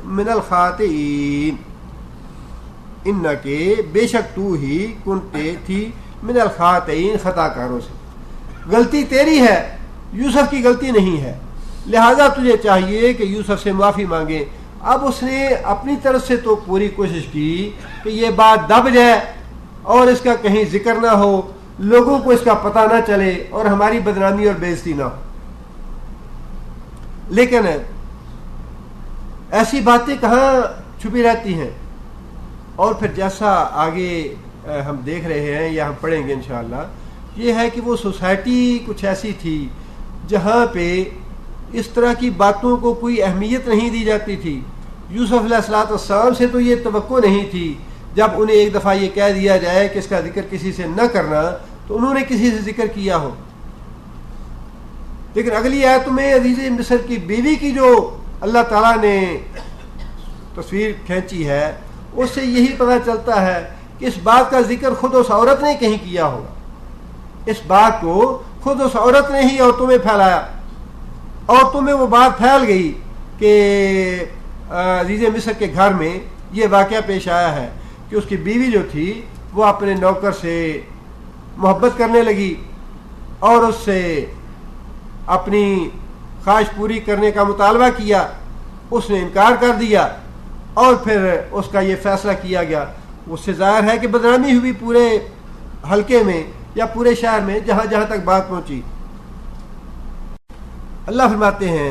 من الخاطئین، انک، بے شک تو ہی، کنت، تھی، من الخاطئین، خطا کاروں سے. غلطی تیری ہے، یوسف کی غلطی نہیں ہے، لہذا تجھے چاہیے کہ یوسف سے معافی مانگے. اب اس نے اپنی طرف سے تو پوری کوشش کی کہ یہ بات دب جائے اور اس کا کہیں ذکر نہ ہو، لوگوں کو اس کا پتہ نہ چلے اور ہماری بدنامی اور بے عزتی نہ ہو. لیکن ایسی باتیں کہاں چھپی رہتی ہیں. اور پھر جیسا آگے ہم دیکھ رہے ہیں یا ہم پڑھیں گے انشاءاللہ، یہ ہے کہ وہ سوسائٹی کچھ ایسی تھی جہاں پہ اس طرح کی باتوں کو کوئی اہمیت نہیں دی جاتی تھی. یوسف علیہ السلام سے تو یہ توقع نہیں تھی، جب انہیں ایک دفعہ یہ کہہ دیا جائے کہ اس کا ذکر کسی سے نہ کرنا تو انہوں نے کسی سے ذکر کیا ہو. لیکن اگلی آیت میں عزیز مصر کی بیوی کی جو اللہ تعالیٰ نے تصویر کھینچی ہے اس سے یہی پتہ چلتا ہے کہ اس بات کا ذکر خود اس عورت نے کہیں کیا ہوگا. اس بات کو خود اس عورت نے ہی عورتوں میں پھیلایا. عورتوں میں وہ بات پھیل گئی کہ عزیز مصر کے گھر میں یہ واقعہ پیش آیا ہے کہ اس کی بیوی جو تھی وہ اپنے نوکر سے محبت کرنے لگی اور اس سے اپنی خواہش پوری کرنے کا مطالبہ کیا. اس نے انکار کر دیا اور پھر اس کا یہ فیصلہ کیا گیا. اس سے ظاہر ہے کہ بدنامی ہوئی پورے حلقے میں یا پورے شہر میں جہاں جہاں تک بات پہنچی. اللہ فرماتے ہیں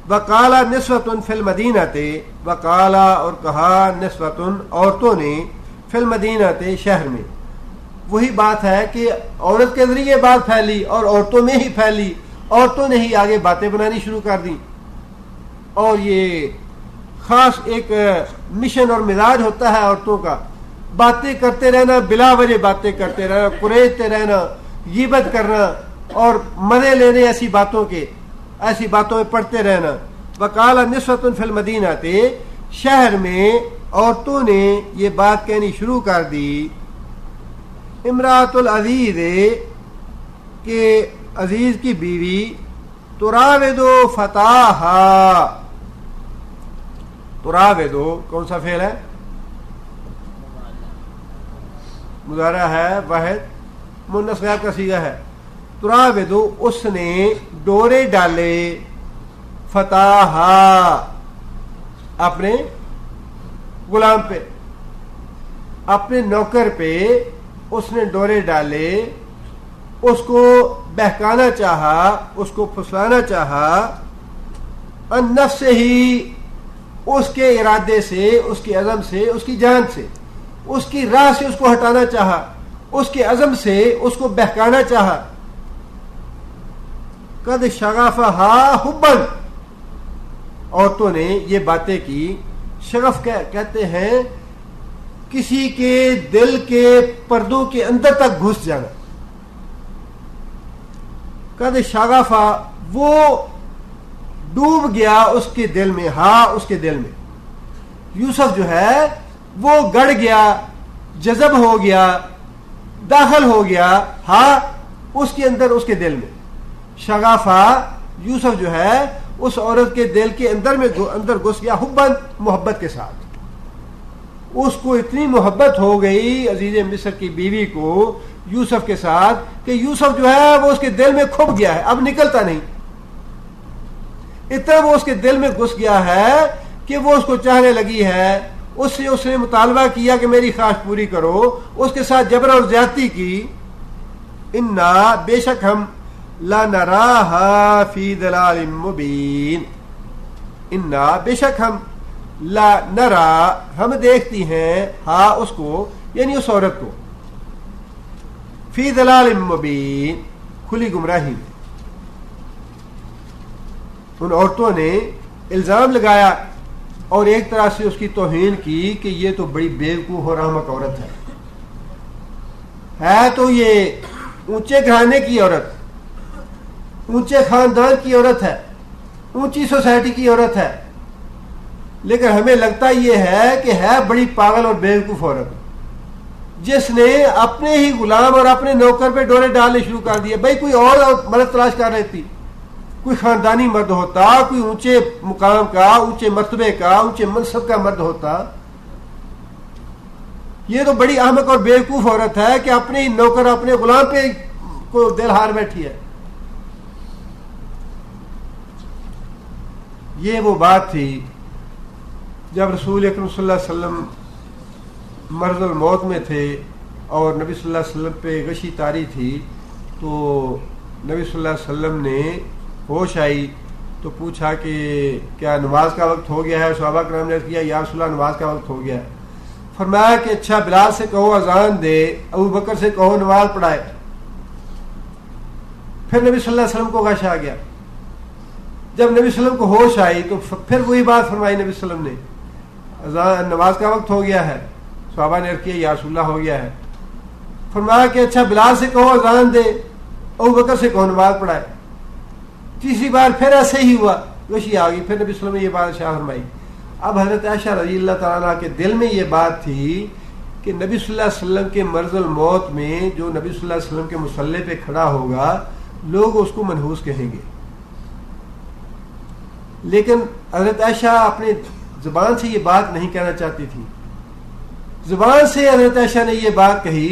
وقالا نسوۃ فی المدینۃ، وقالا اور کہا نسوۃ عورتوں نے فی المدینۃ شہر میں. وہی بات ہے کہ عورت کے ذریعے بات پھیلی اور عورتوں میں ہی پھیلی، عورتوں نے ہی آگے باتیں بنانی شروع کر دیں. اور یہ خاص ایک مشن اور مزاج ہوتا ہے عورتوں کا، باتیں کرتے رہنا، بلا وجہ باتیں کرتے رہنا، کریجتے رہنا، غیبت کرنا اور مزے لینے ایسی باتوں کے، ایسی باتوں میں پڑھتے رہنا. وقال نسوۃ فی المدینۃ، شہر میں عورتوں نے یہ بات کہنی شروع کر دی. امراۃ العزیز، کہ عزیز کی بیوی، تراود فتاہا. تراود کون سا فعل ہے؟ مضارع ہے، واحد مؤنث غائب کا صیغہ ہے. تراود، اس نے ڈورے ڈالے، فتاہا، اپنے غلام پہ، اپنے نوکر پہ اس نے ڈورے ڈالے، اس کو بہکانا چاہا، اس کو پھسلانا چاہا، ان نفس ہی، اس کے ارادے سے، اس کے عزم سے، اس کی جان سے، اس کی راہ سے اس کو ہٹانا چاہا، اس کے عزم سے اس کو بہکانا چاہا. قد شغفہا حبا، عورتوں نے یہ باتیں کی. شغف کہتے ہیں کسی کے دل کے پردوں کے اندر تک گھس جانا. قد شغفہ، وہ ڈوب گیا اس کے دل میں، ہاں اس کے دل میں. یوسف جو ہے وہ گڑ گیا، جذب ہو گیا، داخل ہو گیا، ہاں اس کے اندر، اس کے دل میں. شغافہ، یوسف جو ہے اس عورت کے دل کے اندر گھس گیا، حباً، محبت کے ساتھ. اس کو اتنی محبت ہو گئی عزیز مصر کی بیوی کو یوسف کے ساتھ کہ یوسف جو ہے وہ اس کے دل میں کھپ گیا ہے، اب نکلتا نہیں. اتنا وہ اس کے دل میں گھس گیا ہے کہ وہ اس کو چاہنے لگی ہے. اس نے مطالبہ کیا کہ میری خواہش پوری کرو، اس کے ساتھ جبر اور زیادتی کی. انا، بے شک ہم، لا نراہا فی ضلال مبین. انا، بے شک ہم، لا نرا، ہم دیکھتی ہیں، ہاں اس کو، یعنی اس عورت کو، فی ضلال مبین، کھلی گمراہی میں. ان عورتوں نے الزام لگایا اور ایک طرح سے اس کی توہین کی کہ یہ تو بڑی بیوقوف اور احمق عورت ہے تو یہ اونچے گھرانے کی عورت، اونچے خاندان کی عورت ہے، اونچی سوسائٹی کی عورت ہے، لیکن ہمیں لگتا یہ ہے کہ ہے بڑی پاگل اور بیوقوف عورت، جس نے اپنے ہی غلام اور اپنے نوکر پہ ڈورے ڈالنے شروع کر دیے. بھائی کوئی اور مرد تلاش کر لیتی، کوئی خاندانی مرد ہوتا، کوئی اونچے مقام کا، اونچے مرتبے کا، اونچے منصب کا مرد ہوتا. یہ تو بڑی احمق اور بیوقوف عورت ہے کہ اپنے ہی نوکر، اپنے غلام پہ کو دل ہار بیٹھی ہے. یہ وہ بات تھی جب رسول اکرم صلی اللہ علیہ وسلم مرض الموت میں تھے اور نبی صلی اللہ علیہ وسلم پہ غشی طاری تھی. تو نبی صلی اللہ علیہ وسلم نے ہوش آئی تو پوچھا کہ کیا نماز کا وقت ہو گیا ہے؟ صحابہ کرام نے کیا یا رسول اللہ نماز کا وقت ہو گیا ہے. فرمایا کہ اچھا بلال سے کہو اذان دے، ابو بکر سے کہو نماز پڑھائے. پھر نبی صلی اللہ علیہ وسلم کو غش آ گیا. جب نبی صلی اللہ علیہ وسلم کو ہوش آئی تو پھر وہی بات فرمائی نبی صلی اللہ علیہ وسلم نے، اذان نماز کا وقت ہو گیا ہے. صحابہ نے کیا یا رسول اللہ ہو گیا ہے. فرمایا کہ اچھا بلال سے کہو اذان دے، ابو بکر سے کہو نماز پڑھائے. تیسری بار پھر ایسے ہی ہوا، غشی آ گئی. پھر نبی صلی اللہ علیہ وسلم نے یہ بات ارشاد فرمائی. اب حضرت عائشہ رضی اللہ تعالیٰ کے دل میں یہ بات تھی کہ نبی صلی اللہ علیہ وسلم کے مرض الموت میں جو نبی صلی اللہ علیہ وسلم کے مصلی پہ کھڑا ہوگا لوگ اس کو منحوس کہیں گے. لیکن حضرت عائشہ اپنی زبان سے یہ بات نہیں کہنا چاہتی تھی. زبان سے حضرت عائشہ نے یہ بات کہی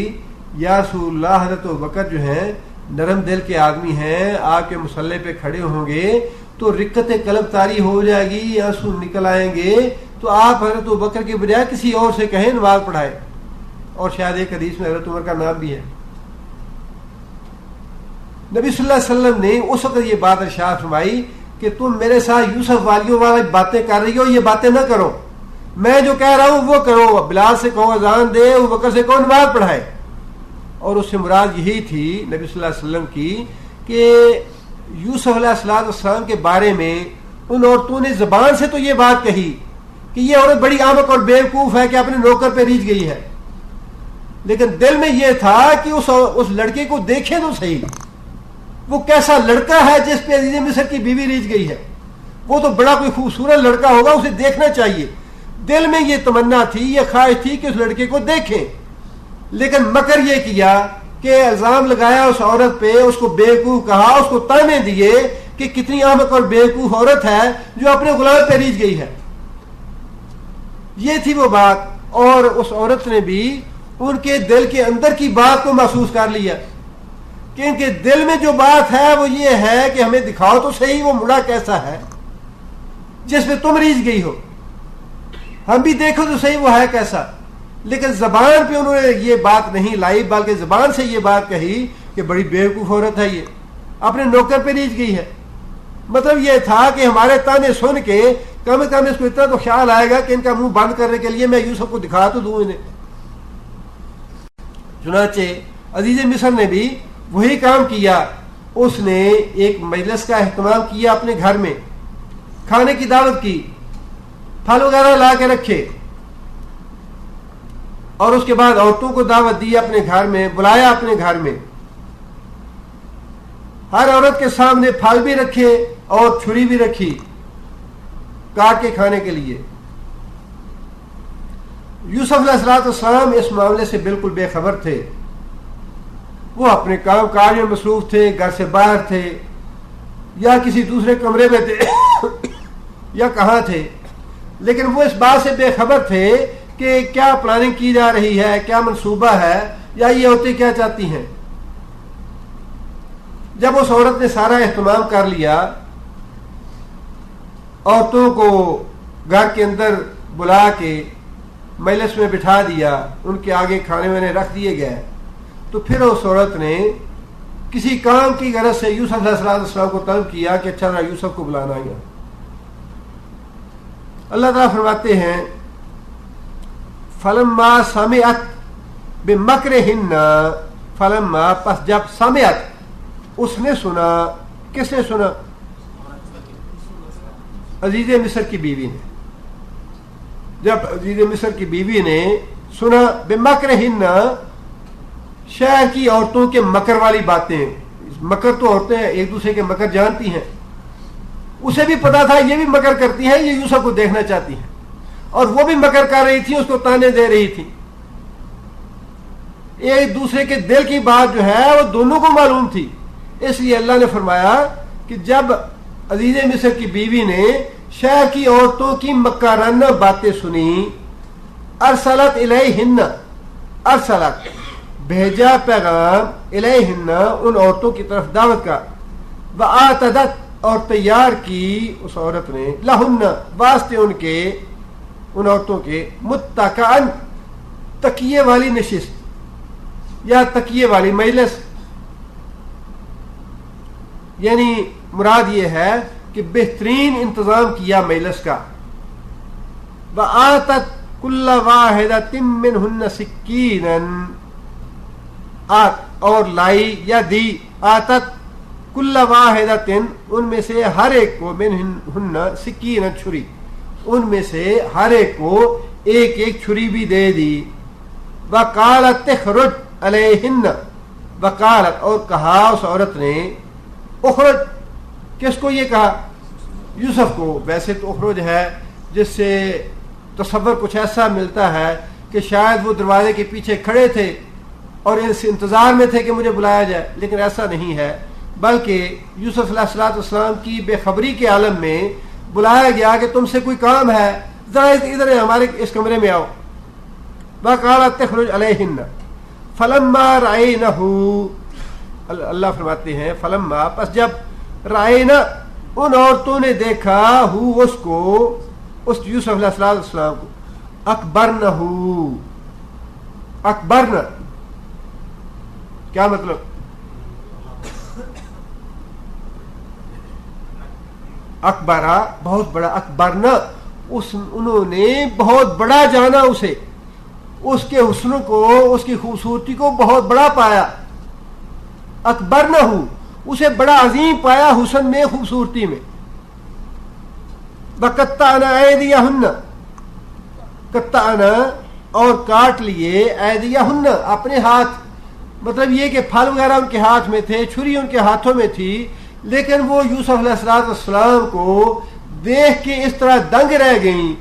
یا رسول اللہ حضرت ابوبکر جو ہیں نرم دل کے آدمی ہیں, آپ کے مصلی پہ کھڑے ہوں گے تو رقت قلب طاری ہو جائے گی, آنسو نکل آئیں گے, تو آپ حضرت ابوبکر کے بجائے کسی اور سے کہیں نماز پڑھائے. اور شاید ایک حدیث میں حضرت عمر کا نام بھی ہے. نبی صلی اللہ علیہ وسلم نے اس وقت یہ بات ارشاد فرمائی کہ تم میرے ساتھ یوسف والیوں والی باتیں کر رہی ہو, یہ باتیں نہ کرو, میں جو کہہ رہا ہوں وہ کرو. بلال سے کہو اذان دے, ابوبکر سے کہو نماز پڑھائے. اور اس سے مراد یہی تھی نبی صلی اللہ علیہ وسلم کی کہ یوسف علیہ السلام کے بارے میں ان عورتوں نے زبان سے تو یہ بات کہی کہ یہ عورت بڑی احمق اور بیوقوف ہے کہ اپنے نوکر پہ ریچھ گئی ہے, لیکن دل میں یہ تھا کہ اس لڑکے کو دیکھیں تو صحیح, وہ کیسا لڑکا ہے جس پہ عزیز مصر کی بیوی ریچھ گئی ہے, وہ تو بڑا کوئی خوبصورت لڑکا ہوگا, اسے دیکھنا چاہیے. دل میں یہ تمنا تھی, یہ خواہش تھی کہ اس لڑکے کو دیکھیں, لیکن مکر یہ کیا کہ الزام لگایا اس عورت پہ, اس کو بیوقوف کہا, اس کو تانے دیے کہ کتنی احمق اور بیوقوف عورت ہے جو اپنے غلام پہ ریچھ گئی ہے. یہ تھی وہ بات. اور اس عورت نے بھی ان کے دل کے اندر کی بات کو محسوس کر لیا کہ ان کے دل میں جو بات ہے وہ یہ ہے کہ ہمیں دکھاؤ تو صحیح وہ مڑا کیسا ہے جس پہ تم ریچھ گئی ہو, ہم بھی دیکھو تو صحیح وہ ہے کیسا. لیکن زبان پہ انہوں نے یہ بات نہیں لائی, بلکہ زبان سے یہ بات کہی کہ بڑی بیوقوف عورت ہے, یہ اپنے نوکر پہ ریچھ گئی ہے. مطلب یہ تھا کہ ہمارے تانے سن کے کم از کم اس کو اتنا تو خیال آئے گا کہ ان کا منہ بند کرنے کے لیے میں یوسف کو دکھا تو دوں انہیں. چنانچہ عزیز مصر نے بھی وہی کام کیا. اس نے ایک مجلس کا اہتمام کیا اپنے گھر میں, کھانے کی دعوت کی, پھل وغیرہ لا کے رکھے, اور اس کے بعد عورتوں کو دعوت دی اپنے گھر میں, بلایا اپنے گھر میں. ہر عورت کے سامنے پھل بھی رکھے اور چھری بھی رکھی کاٹ کے کھانے کے لیے. یوسف علیہ السلام اس معاملے سے بالکل بے خبر تھے. وہ اپنے کام کاج میں مصروف تھے, گھر سے باہر تھے, یا کسی دوسرے کمرے میں تھے یا کہاں تھے, لیکن وہ اس بات سے بے خبر تھے کہ کیا پلاننگ کی جا رہی ہے, کیا منصوبہ ہے, یا یہ عورتیں کیا چاہتی ہیں. جب اس عورت نے سارا اہتمام کر لیا, عورتوں کو گھر کے اندر بلا کے مجلس میں بٹھا دیا, ان کے آگے کھانے میں رکھ دیے گئے, تو پھر اس عورت نے کسی کام کی غرض سے یوسف علیہ السلام کو طلب کیا کہ اچھا یوسف کو بلانا گیا. اللہ تعالیٰ فرماتے ہیں فلما سمعت بمکرہن, فلما پس جب سمعت اس نے سنا, کس نے سنا؟ عزیز مصر کی بیوی نے. جب عزیز مصر کی بیوی نے سنا بمکرہن, شہر کی عورتوں کے مکر والی باتیں. مکر تو عورتیں ایک دوسرے کے مکر جانتی ہیں, اسے بھی پتا تھا یہ بھی مکر کرتی ہیں, یہ یوسف کو دیکھنا چاہتی ہیں, اور وہ بھی مکر کر رہی تھی, اس کو تانے دے رہی تھی. ایک دوسرے کے دل کی بات جو ہے وہ دونوں کو معلوم تھی. اس لیے اللہ نے فرمایا کہ جب عزیز مصر کی بیوی نے شہر کی عورتوں کی مکرانہ باتیں سنی, ارسلت الیہن, ارسلت بھیجا پیغام, الیہن ان عورتوں کی طرف دعوت کا, وآتدت اور تیار کی اس عورت نے, لہن واسطے ان کے, ان عورتوں کے, متکئن تکیے والی نشست یا تکیے والی مجلس. یعنی مراد یہ ہے کہ بہترین انتظام کیا مجلس کا. وآتت کل واحدۃ منہن سکینا, اور لائی یا دی, آتت کل واحدۃ ان میں سے ہر ایک کو, منہن سکینا چھری, ان میں سے ہر ایک کو ایک ایک چھری بھی دے دی. وقالت اخرج علیہن, وقالت اور کہا اس عورت نے, اخرج کس کو یہ کہا؟ یوسف کو. ویسے تو اخرج ہے جس سے تصور کچھ ایسا ملتا ہے کہ شاید وہ دروازے کے پیچھے کھڑے تھے اور اس انتظار میں تھے کہ مجھے بلایا جائے، لیکن ایسا نہیں ہے، بلکہ یوسف علیہ السلام کی بے خبری کے عالم میں بلایا گیا کہ تم سے کوئی کام ہے، ذرا ادھر ہمارے اس کمرے میں آؤ۔ وَقَالَتْ تَخْرُجْ عَلَيْهِنَّ فَلَمَّا رَأَيْنَهُ، اللہ فرماتے ہیں فلما، پس جب رائنا ان عورتوں نے دیکھا ہو اس کو، اس یوسف علیہ السلام کو، اکبرنہ، اکبرنہ کیا مطلب؟ اکبرہ بہت بڑا، اکبرنہ انہوں نے بہت بڑا جانا اسے، اس کے حسن کو، اس کی خوبصورتی کو بہت بڑا پایا، اکبرنہ اسے بڑا عظیم پایا حسن میں، خوبصورتی میں۔ وَقَطَّعْنَ أَيْدِيَهُنَّ، قطعنا اور کاٹ لیے، ایدیہن اپنے ہاتھ، مطلب یہ کہ پھل وغیرہ ان کے ہاتھ میں تھے، چھری ان کے ہاتھوں میں تھی، لیکن وہ یوسف علیہ السلام کو دیکھ کے اس طرح دنگ رہ گئیں،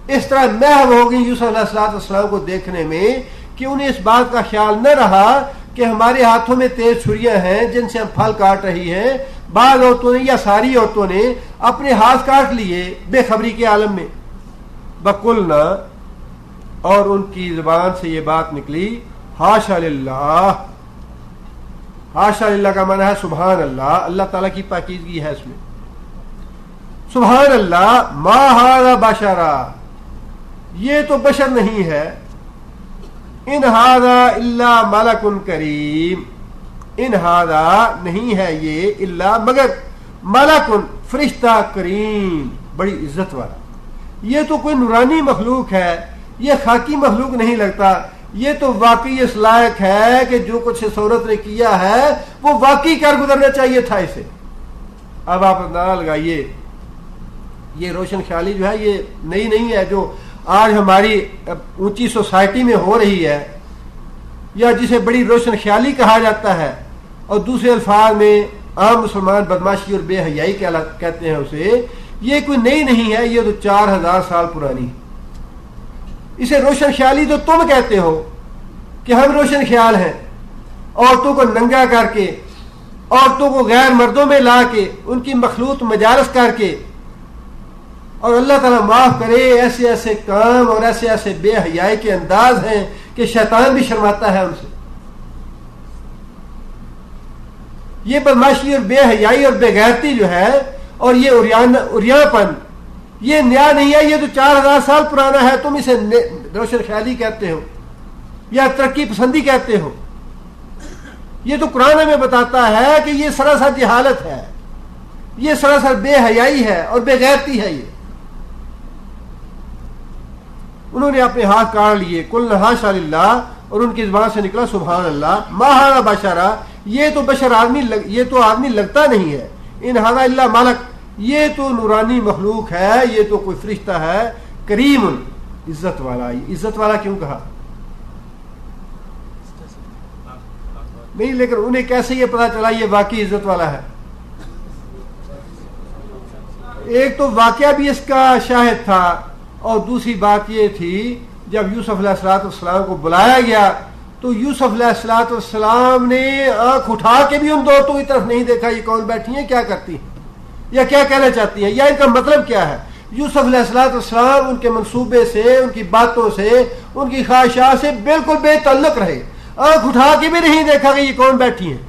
اس طرح محو ہو گئی یوسف علیہ السلام کو دیکھنے میں کہ انہیں اس بات کا خیال نہ رہا کہ ہمارے ہاتھوں میں تیز چھریاں ہیں جن سے ہم پھل کاٹ رہی ہیں۔ بعض عورتوں نے یا ساری عورتوں نے اپنے ہاتھ کاٹ لیے بے خبری کے عالم میں۔ بقلنا، اور ان کی زبان سے یہ بات نکلی، حاشا للہ، حاشا للہ کا معنی ہے سبحان اللہ، اللہ تعالیٰ کی پاکیزگی ہے اس میں، سبحان اللہ، ما ھذا بشرا، یہ تو بشر نہیں ہے، ان ھذا الا ملک کریم، ان ھذا نہیں ہے یہ الا مگر ملک فرشتہ کریم، بڑی عزت والا، یہ تو کوئی نورانی مخلوق ہے، یہ خاکی مخلوق نہیں لگتا، یہ تو واقعی اس لائق ہے کہ جو کچھ اس عورت نے کیا ہے وہ واقعی کر گزرنا چاہیے تھا اسے۔ اب آپ اندازہ لگائیے، یہ روشن خیالی جو ہے یہ نئی نہیں ہے، جو آج ہماری اونچی سوسائٹی میں ہو رہی ہے، یا جسے بڑی روشن خیالی کہا جاتا ہے، اور دوسرے الفاظ میں عام مسلمان بدماشی اور بے حیائی کہتے ہیں اسے، یہ کوئی نئی نہیں ہے، یہ تو 4000 سال پرانی ہے۔ اسے روشن خیالی تو تم کہتے ہو کہ ہم روشن خیال ہیں، عورتوں کو ننگا کر کے، عورتوں کو غیر مردوں میں لا کے، ان کی مخلوط مجالس کر کے، اور اللہ تعالیٰ معاف کرے ایسے ایسے کام اور ایسے ایسے بے حیائی کے انداز ہیں کہ شیطان بھی شرماتا ہے ان سے۔ یہ بدماشی اور بے حیائی اور بے غیرتی جو ہے، اور یہ عریاں پن، یہ نیا نہیں ہے، یہ تو 4000 سال پرانا ہے، تم اسے روشن خیالی کہتے ہو یا ترقی پسندی کہتے ہو۔ یہ تو قرآن میں بتاتا ہے کہ یہ سراسر جہالت ہے، یہ سراسر بے حیائی ہے اور بے غیرتی ہے۔ یہ انہوں نے اپنے ہاتھ کاٹ لیے، قلنا حاشا للہ، اور ان کی زبان سے نکلا سبحان اللہ، ما ھذا بشرا، یہ تو بشر آدمی یہ تو آدمی لگتا نہیں ہے، ان ھذا الا ملک، یہ تو نورانی مخلوق ہے، یہ تو کوئی فرشتہ ہے، کریم، عزت والا۔ عزت والا کیوں کہا؟ نہیں، لیکن انہیں کیسے یہ پتا چلا یہ واقعی عزت والا ہے؟ ایک تو واقعہ بھی اس کا شاہد تھا، اور دوسری بات یہ تھی جب یوسف علیہ السلام کو بلایا گیا تو یوسف علیہ السلام نے آنکھ اٹھا کے بھی ان عورتوں کی طرف نہیں دیکھا، یہ کون بیٹھی ہیں، کیا کرتی ہیں، یا کیا کہنا چاہتی ہیں، یا ان کا مطلب کیا ہے۔ یوسف علیہ السلام ان کے منصوبے سے، ان کی باتوں سے، ان کی خواہشات سے بالکل بے تعلق رہے، آنکھ اٹھا کے بھی نہیں دیکھا کہ یہ کون بیٹھی ہیں۔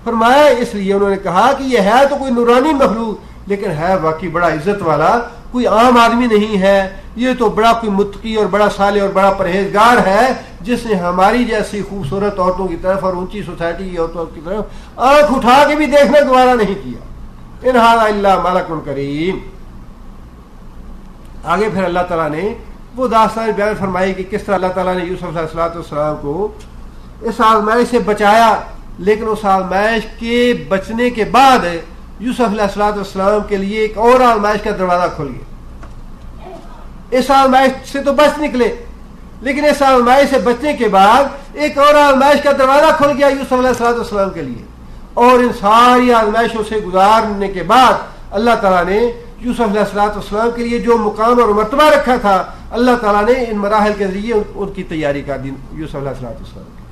فرمایا اس لیے انہوں نے کہا کہ یہ ہے تو کوئی نورانی مخلوق، لیکن ہے واقعی بڑا عزت والا، کوئی عام آدمی نہیں ہے، یہ تو بڑا کوئی متقی اور بڑا صالح اور بڑا پرہیزگار ہے، جس نے ہماری جیسی خوبصورت عورتوں کی طرف اور اونچی سوسائٹی کی عورتوں کی طرف آنکھ اٹھا کے بھی دیکھنا گوارا نہیں کیا۔ ان ھذا الا ملک کریم۔ آگے پھر اللہ تعالیٰ نے وہ داستان بیان فرمائی کہ کس طرح اللہ تعالیٰ نے یوسف علیہ السلام کو اس آزمائش سے بچایا، لیکن اس آزمائش کے بچنے کے بعد یوسف علیہ السلام کے لیے ایک اور آزمائش کا دروازہ کھل گیا۔ اس آزمائش سے تو بچ نکلے، لیکن اس آزمائش سے بچنے کے بعد ایک اور آزمائش کا دروازہ کھل گیا یوسف علیہ السلام کے لیے، اور ان ساری آزمائشوں سے گزارنے کے بعد اللہ تعالیٰ نے یوسف علیہ السلام کے لیے جو مقام اور مرتبہ رکھا تھا اللہ تعالیٰ نے ان مراحل کے ذریعے ان کی تیاری کر دی یوسف علیہ السلام.